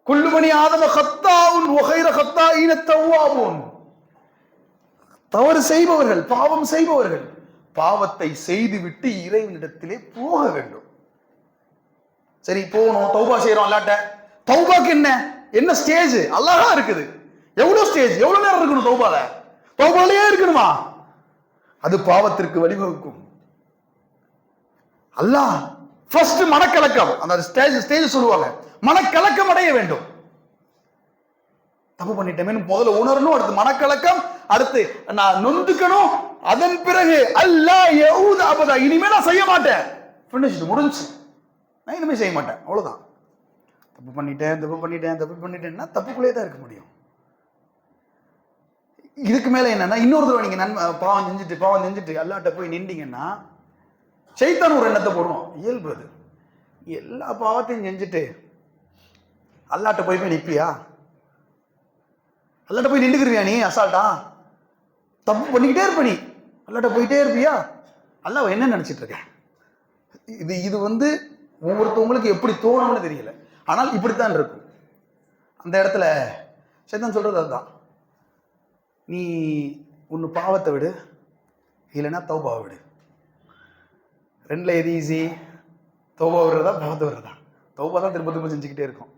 குல்லு பனி ஆதம கத்தாவுன் வகைர கத்தாயின தவ்வாபூன், தவறு செய்பவர்கள், பாவம் செய்பவர்கள், பாவத்தை செய்துவிட்டு இறைவனிடத்திலே போக வேண்டும். சரி போகணும், தௌபா செய்யறோம் அல்லாட்ட. தௌபாக்கு என்ன ஸ்டேஜ்? அல்லாஹ் இருக்குது. எவ்வளவு ஸ்டேஜ், எவ்வளவு நேரம் இருக்கணும் தௌபால? தௌபாலயே இருக்கணுமா? அது பாவத்திற்கு வழிவகுக்கும். அல்லாஹ் ஃபர்ஸ்ட் மனக்கலக்கம், அந்த ஸ்டேஜ் சொல்லுவாங்க, மனக்கலக்கம் அடைய வேண்டும். தப்பு பண்ணிட்டேன் முதல்ல உணரணும், அடுத்து மனக்கலக்கம், அடுத்து நான் நொந்துக்கணும், அதன் பிறகு அல்லாஹ் யஊத அபதா, இனிமே நான் செய்ய மாட்டேன், ஃபினிஷ்டு, முடிஞ்சு, நான் இனிமே செய்ய மாட்டேன், அவ்வளவுதான். தப்பு பண்ணிட்டேன்னா தப்புக்குள்ளே தான் இருக்க முடியும். இதுக்கு மேல என்னன்னா, இன்னொரு தடவை நீங்க பாவம் செஞ்சுட்டு அல்லாட்ட போய் நின்றீங்கன்னா சைத்தான் ஒரு எண்ணத்தை போடுவோம். இயல்பு அது. எல்லா பாவத்தையும் செஞ்சுட்டு அல்லாட்ட போய் நிற்பியா? அல்லாட்ட போய் நின்றுக்கிறியா நீ அசால்ட்டா? தப்பு பண்ணிக்கிட்டே இருப்ப நீ, அல்லாட்ட போயிட்டே இருப்பியா? அல்லாஹ் என்ன நினைச்சிட்டு இருக்க? இது ஒவ்வொருத்தவங்களுக்கு எப்படி தோணும்னு தெரியல, ஆனால் இப்படித்தான் இருக்கும். அந்த இடத்துல சைத்தான் சொல்றது அதுதான். நீ ஒன்று பாவத்தை விடு, இல்லைன்னா தௌபாவை விடு. ரெண்டுல எது ஈஸி? தௌபா விடுறதா பாவத்தை விடுறதா? தௌபா தான் திரும்ப திரும்ப செஞ்சுக்கிட்டே இருக்கும்.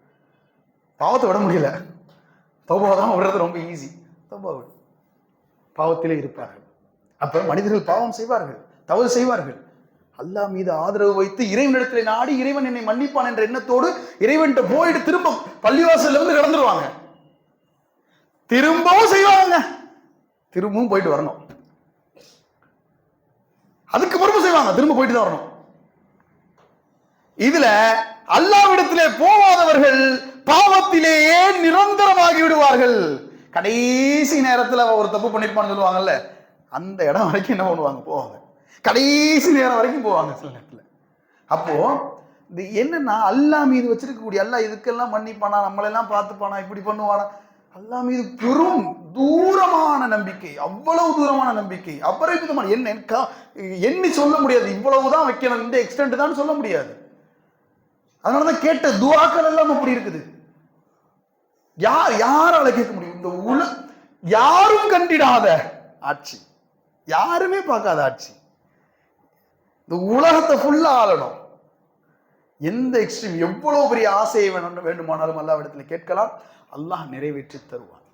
பாவத்தை விட முடியல, தௌபா தான் விடுறது ரொம்ப ஈஸி. தௌபா விடு. பாவத்திலே இருப்பார்கள். அப்ப மனிதர்கள் பாவம் செய்வார்கள், தவறு செய்வார்கள். அல்லாஹ் மீது ஆதரவு வைத்து இறைவனிடத்தில் நாடி இறைவன் என்னை மன்னிப்பான் என்ற எண்ணத்தோடு இறைவன்கிட்ட போயிட்டு திரும்ப பள்ளிவாசல்ல இருந்து கடந்துருவாங்க. திரும்பவும் செய்வாங்க, திரும்பவும் போயிட்டு வரணும். அதுக்கு பொறுப்பு செய்வாங்க, திரும்ப போயிட்டு தான் வரணும். இதுல அல்லாஹ்விடத்திலே போவாதவர்கள் பாவத்திலேயே நிரந்தரமாகி விடுவார்கள். கடைசி நேரத்துல ஒரு தப்பு பண்ணிருப்பான்னு சொல்லுவாங்கல்ல, அந்த இடம் வரைக்கும் என்ன பண்ணுவாங்க? போவாங்க. கடைசி நேரம் வரைக்கும் போவாங்க சில நேரத்துல. அப்போ இது என்னன்னா, அல்லாஹ் மீது வச்சிருக்கக்கூடிய, அல்லாஹ் இதுக்கெல்லாம் மன்னிப்பானா, நம்மளெல்லாம் பார்த்துப்பானா, இப்படி பண்ணுவானா, அல்லாஹ் மீது பெரும் தூரமான நம்பிக்கை, அவ்வளவு தூரமான நம்பிக்கை, அபரிமிதமான எண்ணி சொல்ல முடியாது. இவ்வளவுதான் வைக்கணும், இந்த எக்ஸ்டென்ட் தான் சொல்ல முடியாது. அதனாலதான் கேட்ட துஆக்கள் எல்லாம் அப்படி இருக்குது. யாரால கேட்க முடியும்? இந்த யாரும் கண்டிடாத ஆட்சி, யாருமே பார்க்காத ஆட்சி, இந்த உலகத்தை ஃபுல்லா ஆளணும். எந்த எக்ஸ்ட்ரீம், எவ்வளவு பெரிய ஆசையை வேண்டுமானாலும் அல்லாஹ்விடத்துல கேட்கலாம், அல்லாஹ் நிறைவேற்றி தருவான்.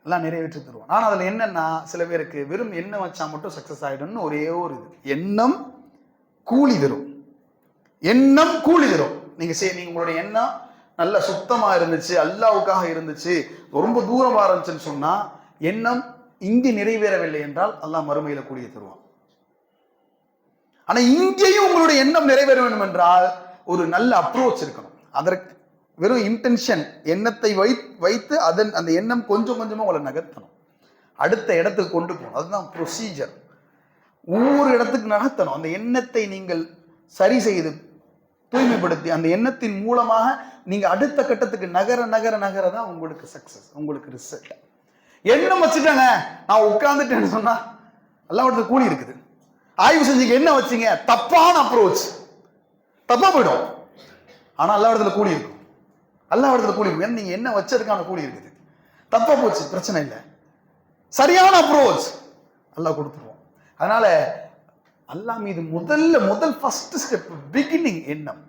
எல்லாம் நிறைவேற்றி தருவான். ஆனா அதுல என்னன்னா, சில பேருக்கு வெறும் எண்ணம் வச்சா மட்டும் சக்சஸ் ஆயிடும்னு ஒரே ஒரு இது. எண்ணம் கூலி தரும், எண்ணம் கூலி தரும். நீங்க உங்களுடைய எண்ணம் நல்ல சுத்தமா இருந்துச்சு, அல்லாஹ்வுக்காக இருந்துச்சு, ரொம்ப தூரம் ஆரம்பிச்சுன்னு சொன்னா, எண்ணம் இங்கு நிறைவேறவில்லை என்றால் அல்லாஹ் மறுமையில கூலியை தருவான். ஆனா இங்கேயும் உங்களுடைய எண்ணம் நிறைவேற வேண்டும் என்றால் ஒரு நல்ல அப்ரோச் இருக்கணும். அதற்கு வெறும் இன்டென்ஷன், எண்ணத்தை வைத்து அந்த எண்ணம் கொஞ்சம் கொஞ்சமா உங்களை நகர்த்தணும், அடுத்த இடத்துக்கு கொண்டு போகணும். அதுதான் ப்ரொசீஜர். ஒவ்வொரு இடத்துக்கு நகர்த்தணும். அந்த எண்ணத்தை நீங்கள் சரி செய்து தூய்மைப்படுத்தி அந்த எண்ணத்தின் மூலமாக நீங்க அடுத்த கட்டத்துக்கு நகர நகர நகர தான் உங்களுக்கு சக்சஸ், உங்களுக்கு ரிசல்ட். எண்ணம் வச்சுட்டாங்க, நான் உட்கார்ந்துட்டேன்னு சொன்னா அல்லாஹ்விடத்துல கூலி இருக்குது. ஆய்வு செஞ்சீங்க, என்ன வச்சீங்க, தப்பான அப்ரோச், தப்பா போயிடும். ஆனா அல்லாஹ்விடத்துல கூலி இருக்கும், அல்லாஹ்விடத்துல கூலி இருக்கும். நீங்க என்ன வச்சதுக்கான கூலி இருக்குது. தப்பா போச்சு, பிரச்சனை இல்லை, சரியான அப்ரோச் அல்லாஹ் கொடுத்துருவோம். அதனால அல்லாஹ் மீது முதல் ஃபர்ஸ்ட் ஸ்டெப், பிகினிங் எண்ணம்,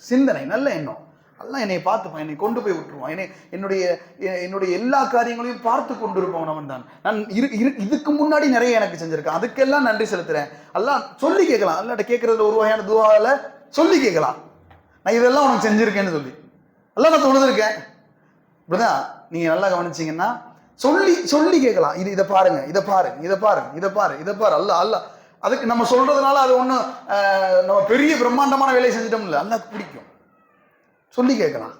சிந்தனை, நல்ல எண்ணம். அல்லாஹ் என்னை பார்த்துப்பான், என்னை கொண்டு போய் விட்டுருவான், என்னுடைய எல்லா காரியங்களையும் பார்த்து கொண்டு இருப்பவன் அவன் தான். நான் இதுக்கு முன்னாடி நிறைய எனக்கு செஞ்சிருக்கேன், அதுக்கெல்லாம் நன்றி செலுத்துறேன். அல்லாஹ் சொல்லி கேட்கலாம், அல்லாஹ்ட்ட கேட்கறதுல ஒரு வகையான துஆல சொல்லி கேட்கலாம், நான் இதெல்லாம் உனக்கு செஞ்சிருக்கேன்னு சொல்லி. அல்லாஹ் நான் தொழுதுருக்கேன். இப்படிதான் நீங்க நல்லா கவனிச்சீங்கன்னா சொல்லி கேட்கலாம். இதை பாருங்க, இதை பாருங்க, இதை பாருங்க, இதை பாரு, இதை பாரு. அல்லாஹ் அதுக்கு நம்ம சொல்றதுனால அது ஒன்றும் நம்ம பெரிய பிரம்மாண்டமான வேலையை செஞ்சிட்டோம் இல்லை, அல்லாஹ்க்கு பிடிக்கும். சொல்லி கேட்கலாம்.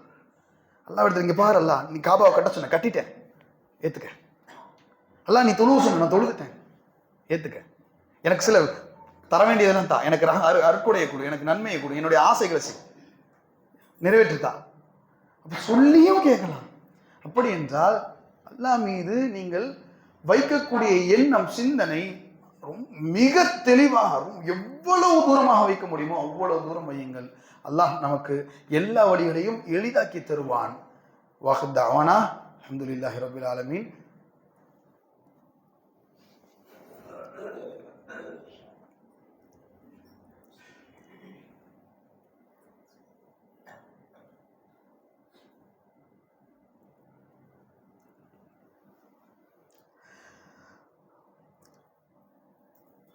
அல்லாஹ் எடுத்து இங்க பாரு, அல்லாஹ் நீ காபாவை கட்ட சொன்ன, கட்டிட்டேன், ஏத்துக்க. அல்லாஹ் நீ தொழுவ சொன்ன, நான் தொழுதுட்டேன், ஏத்துக்க. எனக்கு சில தர வேண்டியதெல்லாம் தான், எனக்கு அருட்கொடையை கொடு, எனக்கு நன்மையை கொடு, என்னுடைய ஆசைகளை நிறைவேற்றுத்தா. அப்ப சொல்லியும் கேட்கலாம். அப்படி என்றால் அல்லாஹ் மீது நீங்கள் வைக்கக்கூடிய எண்ணம், சிந்தனை மிக தெளிவாக, எவ்வளவு தூரமாக வைக்க முடியுமோ அவ்வளவு தூரம் வையுங்கள். அல்லாஹ் நமக்கு எல்லா வழிகளையும் எளிதாக்கி தருவான். வாஹித் தஅவானா அல்ஹம்துலில்லாஹி ரப்பில் ஆலமீன்.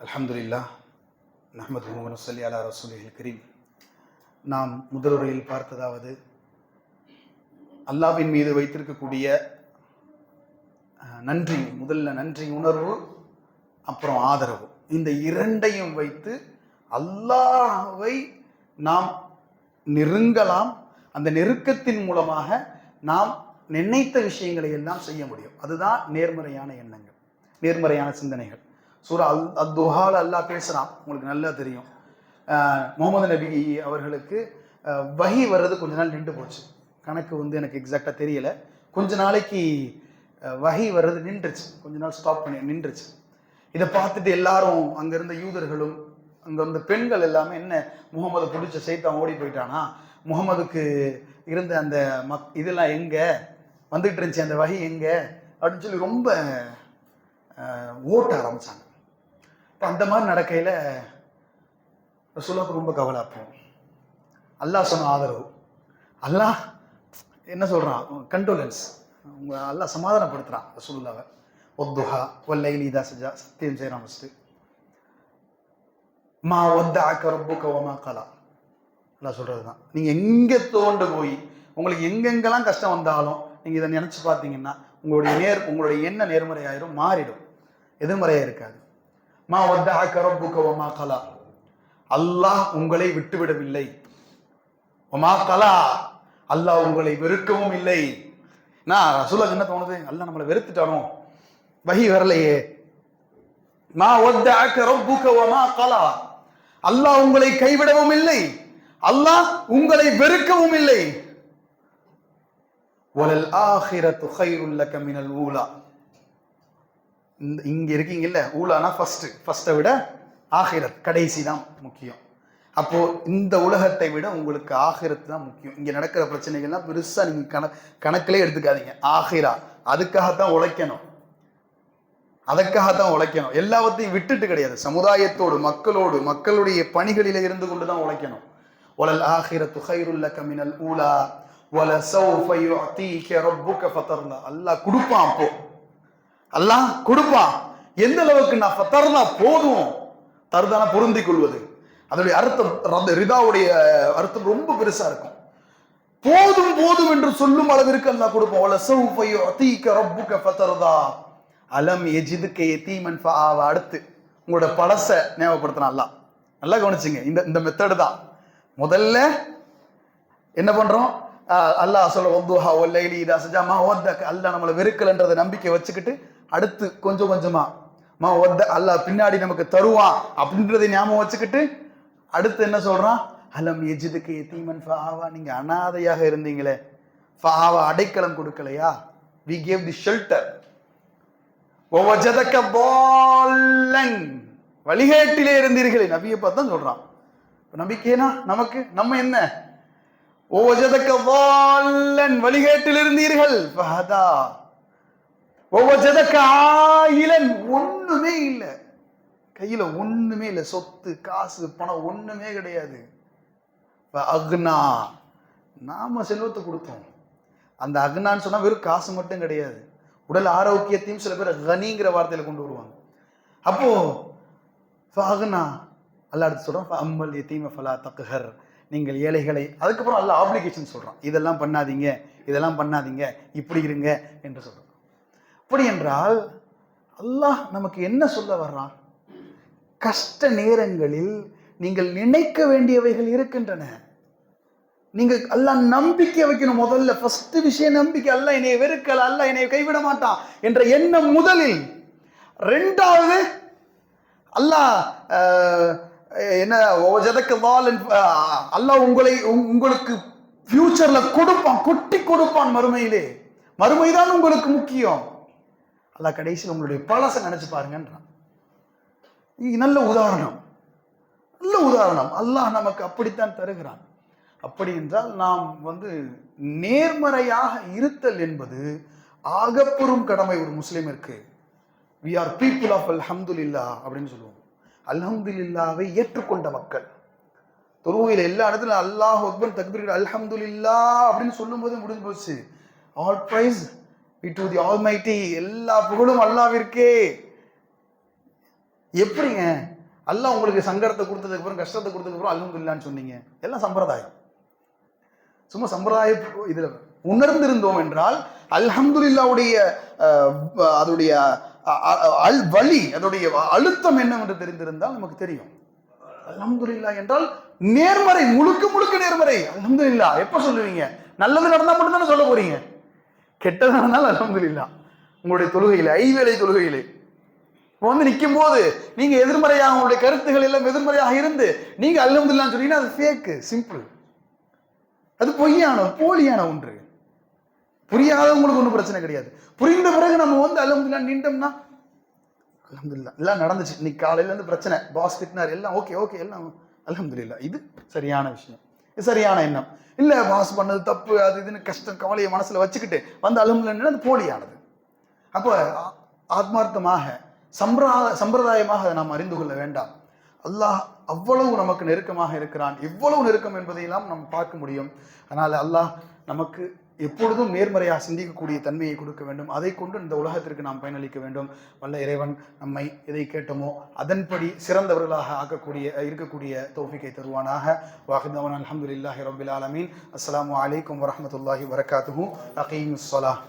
அல்ஹம்துலில்லாஹ் நஹ்மதுஹு வ நுஸல்லி அலா ரசூலில் கரீம். நாம் முதலுரையில் பார்த்ததாவது, அல்லாஹ்வின் மீது வைத்திருக்கக்கூடிய நன்றி, முதல்ல நன்றி உணர்வு, அப்புறம் ஆதரவு, இந்த இரண்டையும் வைத்து அல்லாஹ்வை நாம் நெருங்கலாம். அந்த நெருக்கத்தின் மூலமாக நாம் நினைத்த விஷயங்களை எல்லாம் செய்ய முடியும். அதுதான் நேர்மறையான எண்ணங்கள், நேர்மறையான சிந்தனைகள். சூரா அத்-துஹால அல்லாஹ் பேசுறான், உங்களுக்கு நல்லா தெரியும். முகமது நபி அவர்களுக்கு வஹி வர்றது கொஞ்ச நாள் நின்று போச்சு. கணக்கு எனக்கு எக்ஸாக்டாக தெரியல. கொஞ்ச நாளைக்கு வஹி வர்றது நின்றுச்சு, கொஞ்ச நாள் ஸ்டாப் பண்ணி நின்றுச்சு. இதை பார்த்துட்டு எல்லாரும் அங்க இருந்த யூதர்களும் அங்க இருந்த பெண்கள் எல்லாமே, என்ன முகமது பிடிச்ச சைத்தான் ஓடி போயிட்டானா, முகமதுக்கு இருந்த அந்த இதெல்லாம் எங்க வந்துட்டு இருந்துச்சு, அந்த வஹி எங்க அப்படின்னு சொல்லி ரொம்ப ஓட்ட ஆரம்பிச்சாங்க. இப்போ அந்த மாதிரி நடக்கையில ரசூலுல்லாஹ்க்கு ரொம்ப கவலை. அப்போ அல்லாஹ் சொன்ன ஆதரவு, அல்லாஹ் என்ன சொல்றான், கண்டோலன்ஸ், உங்க அல்லாஹ் சமாதானப்படுத்துறான் ரசூலுல்லாஹ்வை. வத்துஹா வல்லைலி இதா சஜா, சத்தியம் செய்யறான் ஃபர்ஸ்ட். மா வத்தஅக ரப்புக வமா கலா, அல்லாஹ் சொல்றதுதான். நீங்க எங்க தோண்டு போய் உங்களுக்கு எங்கெங்கெல்லாம் கஷ்டம் வந்தாலும் நீங்க இதை நினைச்சு பார்த்தீங்கன்னா உங்களுடைய எண்ண நேர்மறையாயிரும், மாறிடும், எதிர்மறையா இருக்காது. மா வத்தஅக ரப்புக வமா கலா, அல்லாஹ் உங்களை விட்டுவிடவில்லை. வமா கலா, அல்லாஹ் உங்களை வெறுக்கவும் இல்லை. நான் ரசூலுல்லாஹ் என்ன தோணுது, அல்லாஹ் நம்மளை வெறுத்துட்டானோ, வஹி வரலையே. மா வத்தஅக ரப்புக வமா கலா, அல்லாஹ் உங்களை கைவிடவும் இல்லை, அல்லாஹ் உங்களை வெறுக்கவும் இல்லை. வலல் ஆகிரத்து கைருல் லக மினல் ஊலா, இங்க இருக்கீங்கல்ல, ஊலானா ஃபர்ஸ்ட்டை விட ஆகிரத் கடைசி தான் முக்கியம். அப்போ இந்த உலகத்தை விட உங்களுக்கு ஆகிரத்து தான் முக்கியம். இங்க நடக்கிற பிரச்சனைகள்லாம் பெருசா நீங்க கணக்கிலே எடுத்துக்காதீங்க. ஆகிரா அதுக்காகத்தான் உழைக்கணும், அதற்காகத்தான் உழைக்கணும். எல்லாவற்றையும் விட்டுட்டு கிடையாது. சமுதாயத்தோடு மக்களோடு மக்களுடைய பணிகளில இருந்து கொண்டுதான் உழைக்கணும். வலல் ஆகிரத்து கைருல் லக மினல் ஊலா வலசௌஃப யுஅதீக ரப்புக ஃபதர்லா, அல்லாஹ் கொடுப்பான். அப்போ அல்லாஹ் கொடுப்பான். எந்த அளவுக்கு நான் ஃபதர்லா போதும், தருதான பொருந்திக் கொள்வது, அதோடைய அர்த்தம் ரிதாவுடைய அர்த்தம் ரொம்ப பெருசா இருக்கும். போதும் போதும் என்று சொல்லும் அளவிற்கு அல்லாஹ் கொடுப்பான். வலசௌஃப யுஅதீக ரப்புக ஃபதர்லா அலம் எஜிதுக யதீமன் ஃபஆவா. அடுத்து உங்களோட பழச ஞாபகப்படுத்தினா அல்லாஹ். நல்லா கவனிச்சுங்க, இந்த மெத்தடு தான். முதல்ல என்ன பண்றோம், அல்லாஹ் சொல்ல வத்துஹா வல்லைலி இதா சஜா மா வத்தக, அல்லாஹ் நம்மளை வெறுக்கலன்றத நம்பிக்கை வச்சுக்கிட்டு அடுத்து கொஞ்சம் கொஞ்சமா மா வத்த, அல்லாஹ் பின்னாடி நமக்கு தருவான் அப்படின்றதை ஞாபகம் வச்சுக்கிட்டு அடுத்து என்ன சொல்றான், அலம் எஜிதுக யதீமன் ஃபஆவா, நீங்க அனாதையாக இருந்தீங்களே, ஃபஆவா அடைக்கலம் கொடுக்கலையா, we gave the shelter. வவஜதக ضالன், வழிகேட்டிலே இருந்தீர்களே, நபியை பார்த்து தான் சொல்றான். நம்பிக்கைனா நமக்கு நம்ம என்ன, வவஜதக ضالன், வழிகேட்டில் இருந்தீர்கள், ஃபஹதா வவஜதக ஆயிலன், ஒண்ணுமே இல்லை கையில, ஒண்ணுமே இல்லை, சொத்து காசு பணம் ஒண்ணுமே கிடையாது. அக்னா, நாம செல்வத்தை கொடுத்தோம். அந்த அக்னான்னு சொன்னா வெறும் காசு மட்டும் கிடையாது, உடல் ஆரோக்கியத்தையும் சில பேர் கனிங்கிற வார்த்தையில கொண்டு வருவாங்க. அப்போ ஃபஅக்னா, அல்லாஹ் அடுத்து சொல்றான் ஃபஅம்மல் யதீம ஃபலா தக்ஹர், நீங்கள் ஏழைகளை, அதுக்கப்புறம் அல்லாஹ் ஆப்ளிகேஷன் சொல்றான், இதெல்லாம் பண்ணாதீங்க, இதெல்லாம் பண்ணாதீங்க, இப்படி இருங்க என்று சொல்றான். அப்படி என்றால் அல்லாஹ் நமக்கு என்ன சொல்ல வர்றான், கஷ்ட நேரங்களில் நீங்கள் நினைக்க வேண்டியவைகள் இருக்கின்றன. நீங்க அல்லாஹ் நம்பிக்கை வைக்கணும். முதல்ல ஃபர்ஸ்ட் விஷயம் நம்பிக்கை. அல்லாஹ் என்னை வெறுக்கல, அல்லாஹ் என்னை கைவிட மாட்டான் என்ற எண்ணம் முதலில். ரெண்டாவது அல்லாஹ் என்ன, அல்லாஹ் உங்களுக்கு ஃபியூச்சர்ல கொடுப்பான், கொட்டி கொடுப்பான் மறுமையிலே. மறுமைதான் உங்களுக்கு முக்கியம். அல்லாஹ் கடைசியில் உங்களுடைய பழச நினைச்சு பாருங்கன்றான். நல்ல உதாரணம், நல்ல உதாரணம். அல்லாஹ் நமக்கு அப்படித்தான் தருகிறான். அப்படி என்றால் நாம் நேர்மறையாக இருத்தல் என்பது ஆகப்பெரும் கடமை ஒரு முஸ்லிமிற்கு. we are people of alhamdulillah அப்படின்னு சொல்லுவோம். அல்ஹம்துலில்லாவை ஏற்றுக்கொண்ட மக்கள். தொழுகையில எல்லா இடத்துல அல்லாஹ் அக்பர் தக்பீர் அல்ஹம்துலில்லாஹ் அப்படின்னு சொல்லும் போது முடிஞ்சு போச்சு. all praise be to the almighty, எல்லா புகழும் அல்லாஹ்விற்கே. எப்படிங்க அல்லாஹ் உங்களுக்கு சங்கடத்தை கொடுத்ததுக்கு அப்புறம் கஷ்டத்தை கொடுத்ததுக்கு அப்புறம் அல்ஹம்துலில்லாஹ்னு சொன்னீங்க? எல்லாம் சம்பிரதாயம், சும்மா சம்பிரதாய இதுல உணர்ந்திருந்தோம் என்றால் அல்ஹம்துலில்லாஹ்வுடைய அதோடைய வழி, அதோடைய அழுத்தம் என்னவென்று தெரிந்திருந்தால் நமக்கு தெரியும். அல்ஹம்துலில்லாஹ் என்றால் நேர்மறை, முழுக்க முழுக்க நேர்மறை. அல்ஹம்துலில்லாஹ். எப்ப சொல்லுவீங்க? நல்லது நடந்தா மட்டும் தானே சொல்ல போறீங்க. கெட்டது நடந்தாலும் அல்ஹம்துலில்லாஹ். உங்களுடைய தொழுகையிலே, ஐவேளை தொழுகையிலே நிற்கும் போது நீங்க எதிர்மறையாக, உங்களுடைய கருத்துகள் எல்லாம் எதிர்மறையாக இருந்து நீங்க அல்ஹம்துலில்லாஹ் சொன்னீங்கன்னா அது ஃபேக், சிம்பிள். அது பொய்யான, போலியான ஒன்று. புரியாதவங்களுக்கு ஒன்றும் பிரச்சனை கிடையாது. புரிந்த பிறகு நம்ம அல்ஹம்துலில்லாஹ் நின்றோம்னா அல்ஹம்துலில்லாஹ் எல்லாம் நடந்துச்சு. இன்னைக்கு காலையில இருந்து பிரச்சனை, பாஸ் திட்டினார், எல்லாம் ஓகே ஓகே எல்லாம் அல்ஹம்துலில்லாஹ். இது சரியான விஷயம், இது சரியான எண்ணம். இல்ல பாஸ் பண்ணது தப்பு, அது இதுன்னு கஷ்டம் கவலையை மனசுல வச்சுக்கிட்டு அல்ஹம்துலில்லாஹ் அது போலியானது. அப்ப ஆத்மார்த்தமாக சம்பிரதாயமாக அதை நாம் அறிந்து கொள்ள வேண்டாம். அல்லாஹ் அவ்வளவு நமக்கு நெருக்கமாக இருக்கிறான். எவ்வளவு நெருக்கம் என்பதையெல்லாம் நாம் பார்க்க முடியும். அதனால அல்லாஹ் நமக்கு எப்பொழுதும் நேர்மறையாக சிந்திக்கக்கூடிய தன்மையை கொடுக்க வேண்டும். அதை கொண்டு இந்த உலகத்திற்கு நாம் பயனளிக்க வேண்டும். வல்ல இறைவன் நம்மை எதை கேட்டோமோ அதன்படி சிறந்தவர்களாக இருக்கக்கூடிய தௌஃபீக்கை தருவானாக. வாஹிதவன் அல்ஹம்துலில்லாஹி ரப்பில் ஆலமீன். அஸ்ஸலாமு அலைக்கும் வரஹ்மத்துல்லாஹி வபரகாத்துஹு. அகீமுஸ் ஸலாஹ்.